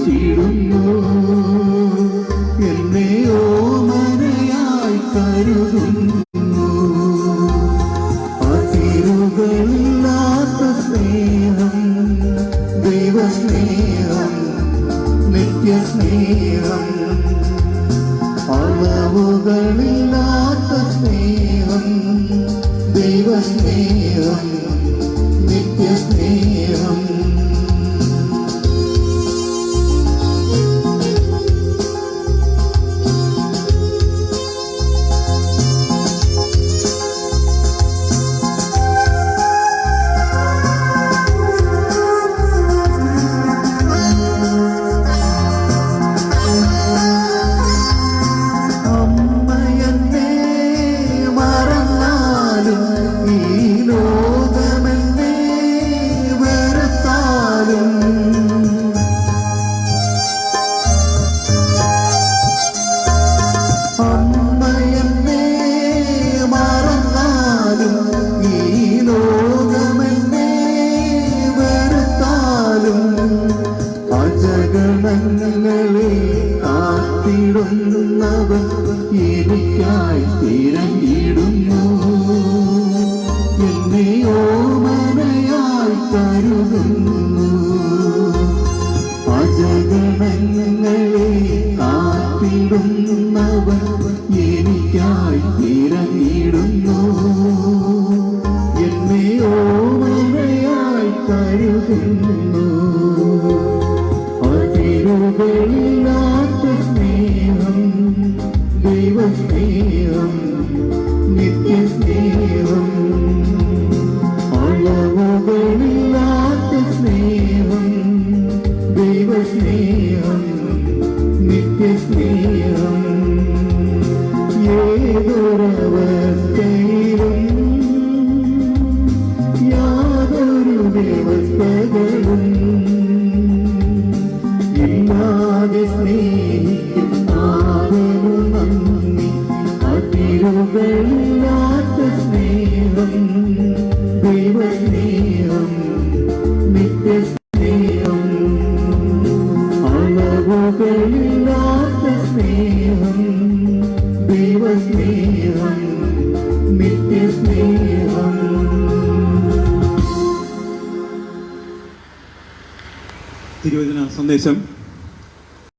വിളിച്ചിടുന്നു. എന്നെ ഓമനയായി കരുതുന്നു. അതിരുകളില്ലാത്ത സ്നേഹം, ദൈവസ്നേഹം, നിത്യസ്നേഹം. അളവുകളില്ലാത്ത സ്നേഹം, ദൈവസ്നേഹം, നിത്യസ്നേഹം. എനിക്കായി തിരഞ്ഞിടുന്നു. എന്നെ ഓമനയായി കരുതുന്നു. അജഗണങ്ങളെ കാത്തിടുന്നവൻ എനിക്കായി തിരഞ്ഞിടുന്നു. എന്നെ ഓമനയായി കരുതുന്നു. അതിരുകളില്ലാത്ത സ്നേഹം, ദൈവസ്നേഹം, നിത്യസ്നേഹം. അളവുകളില്ലാത്ത സ്നേഹം, ദൈവസ്നേഹം, നിത്യസ്നേഹം. ഏതൊരവസ്ഥയിലും യാതൊരു വ്യവസ്ഥകളും ഇല്ലാതെ സ്നേഹിക്കും ആവനു നന്ദി. അതിരുകളില്ലാത്ത സ്നേഹം, ദൈവസ്നേഹം, നിത്യസ്നേഹം. അളവുകളില്ലാത്ത സ്നേഹം, ദൈവസ്നേഹം, നിത്യസ്നേഹം. തിരുവചന സന്ദേശം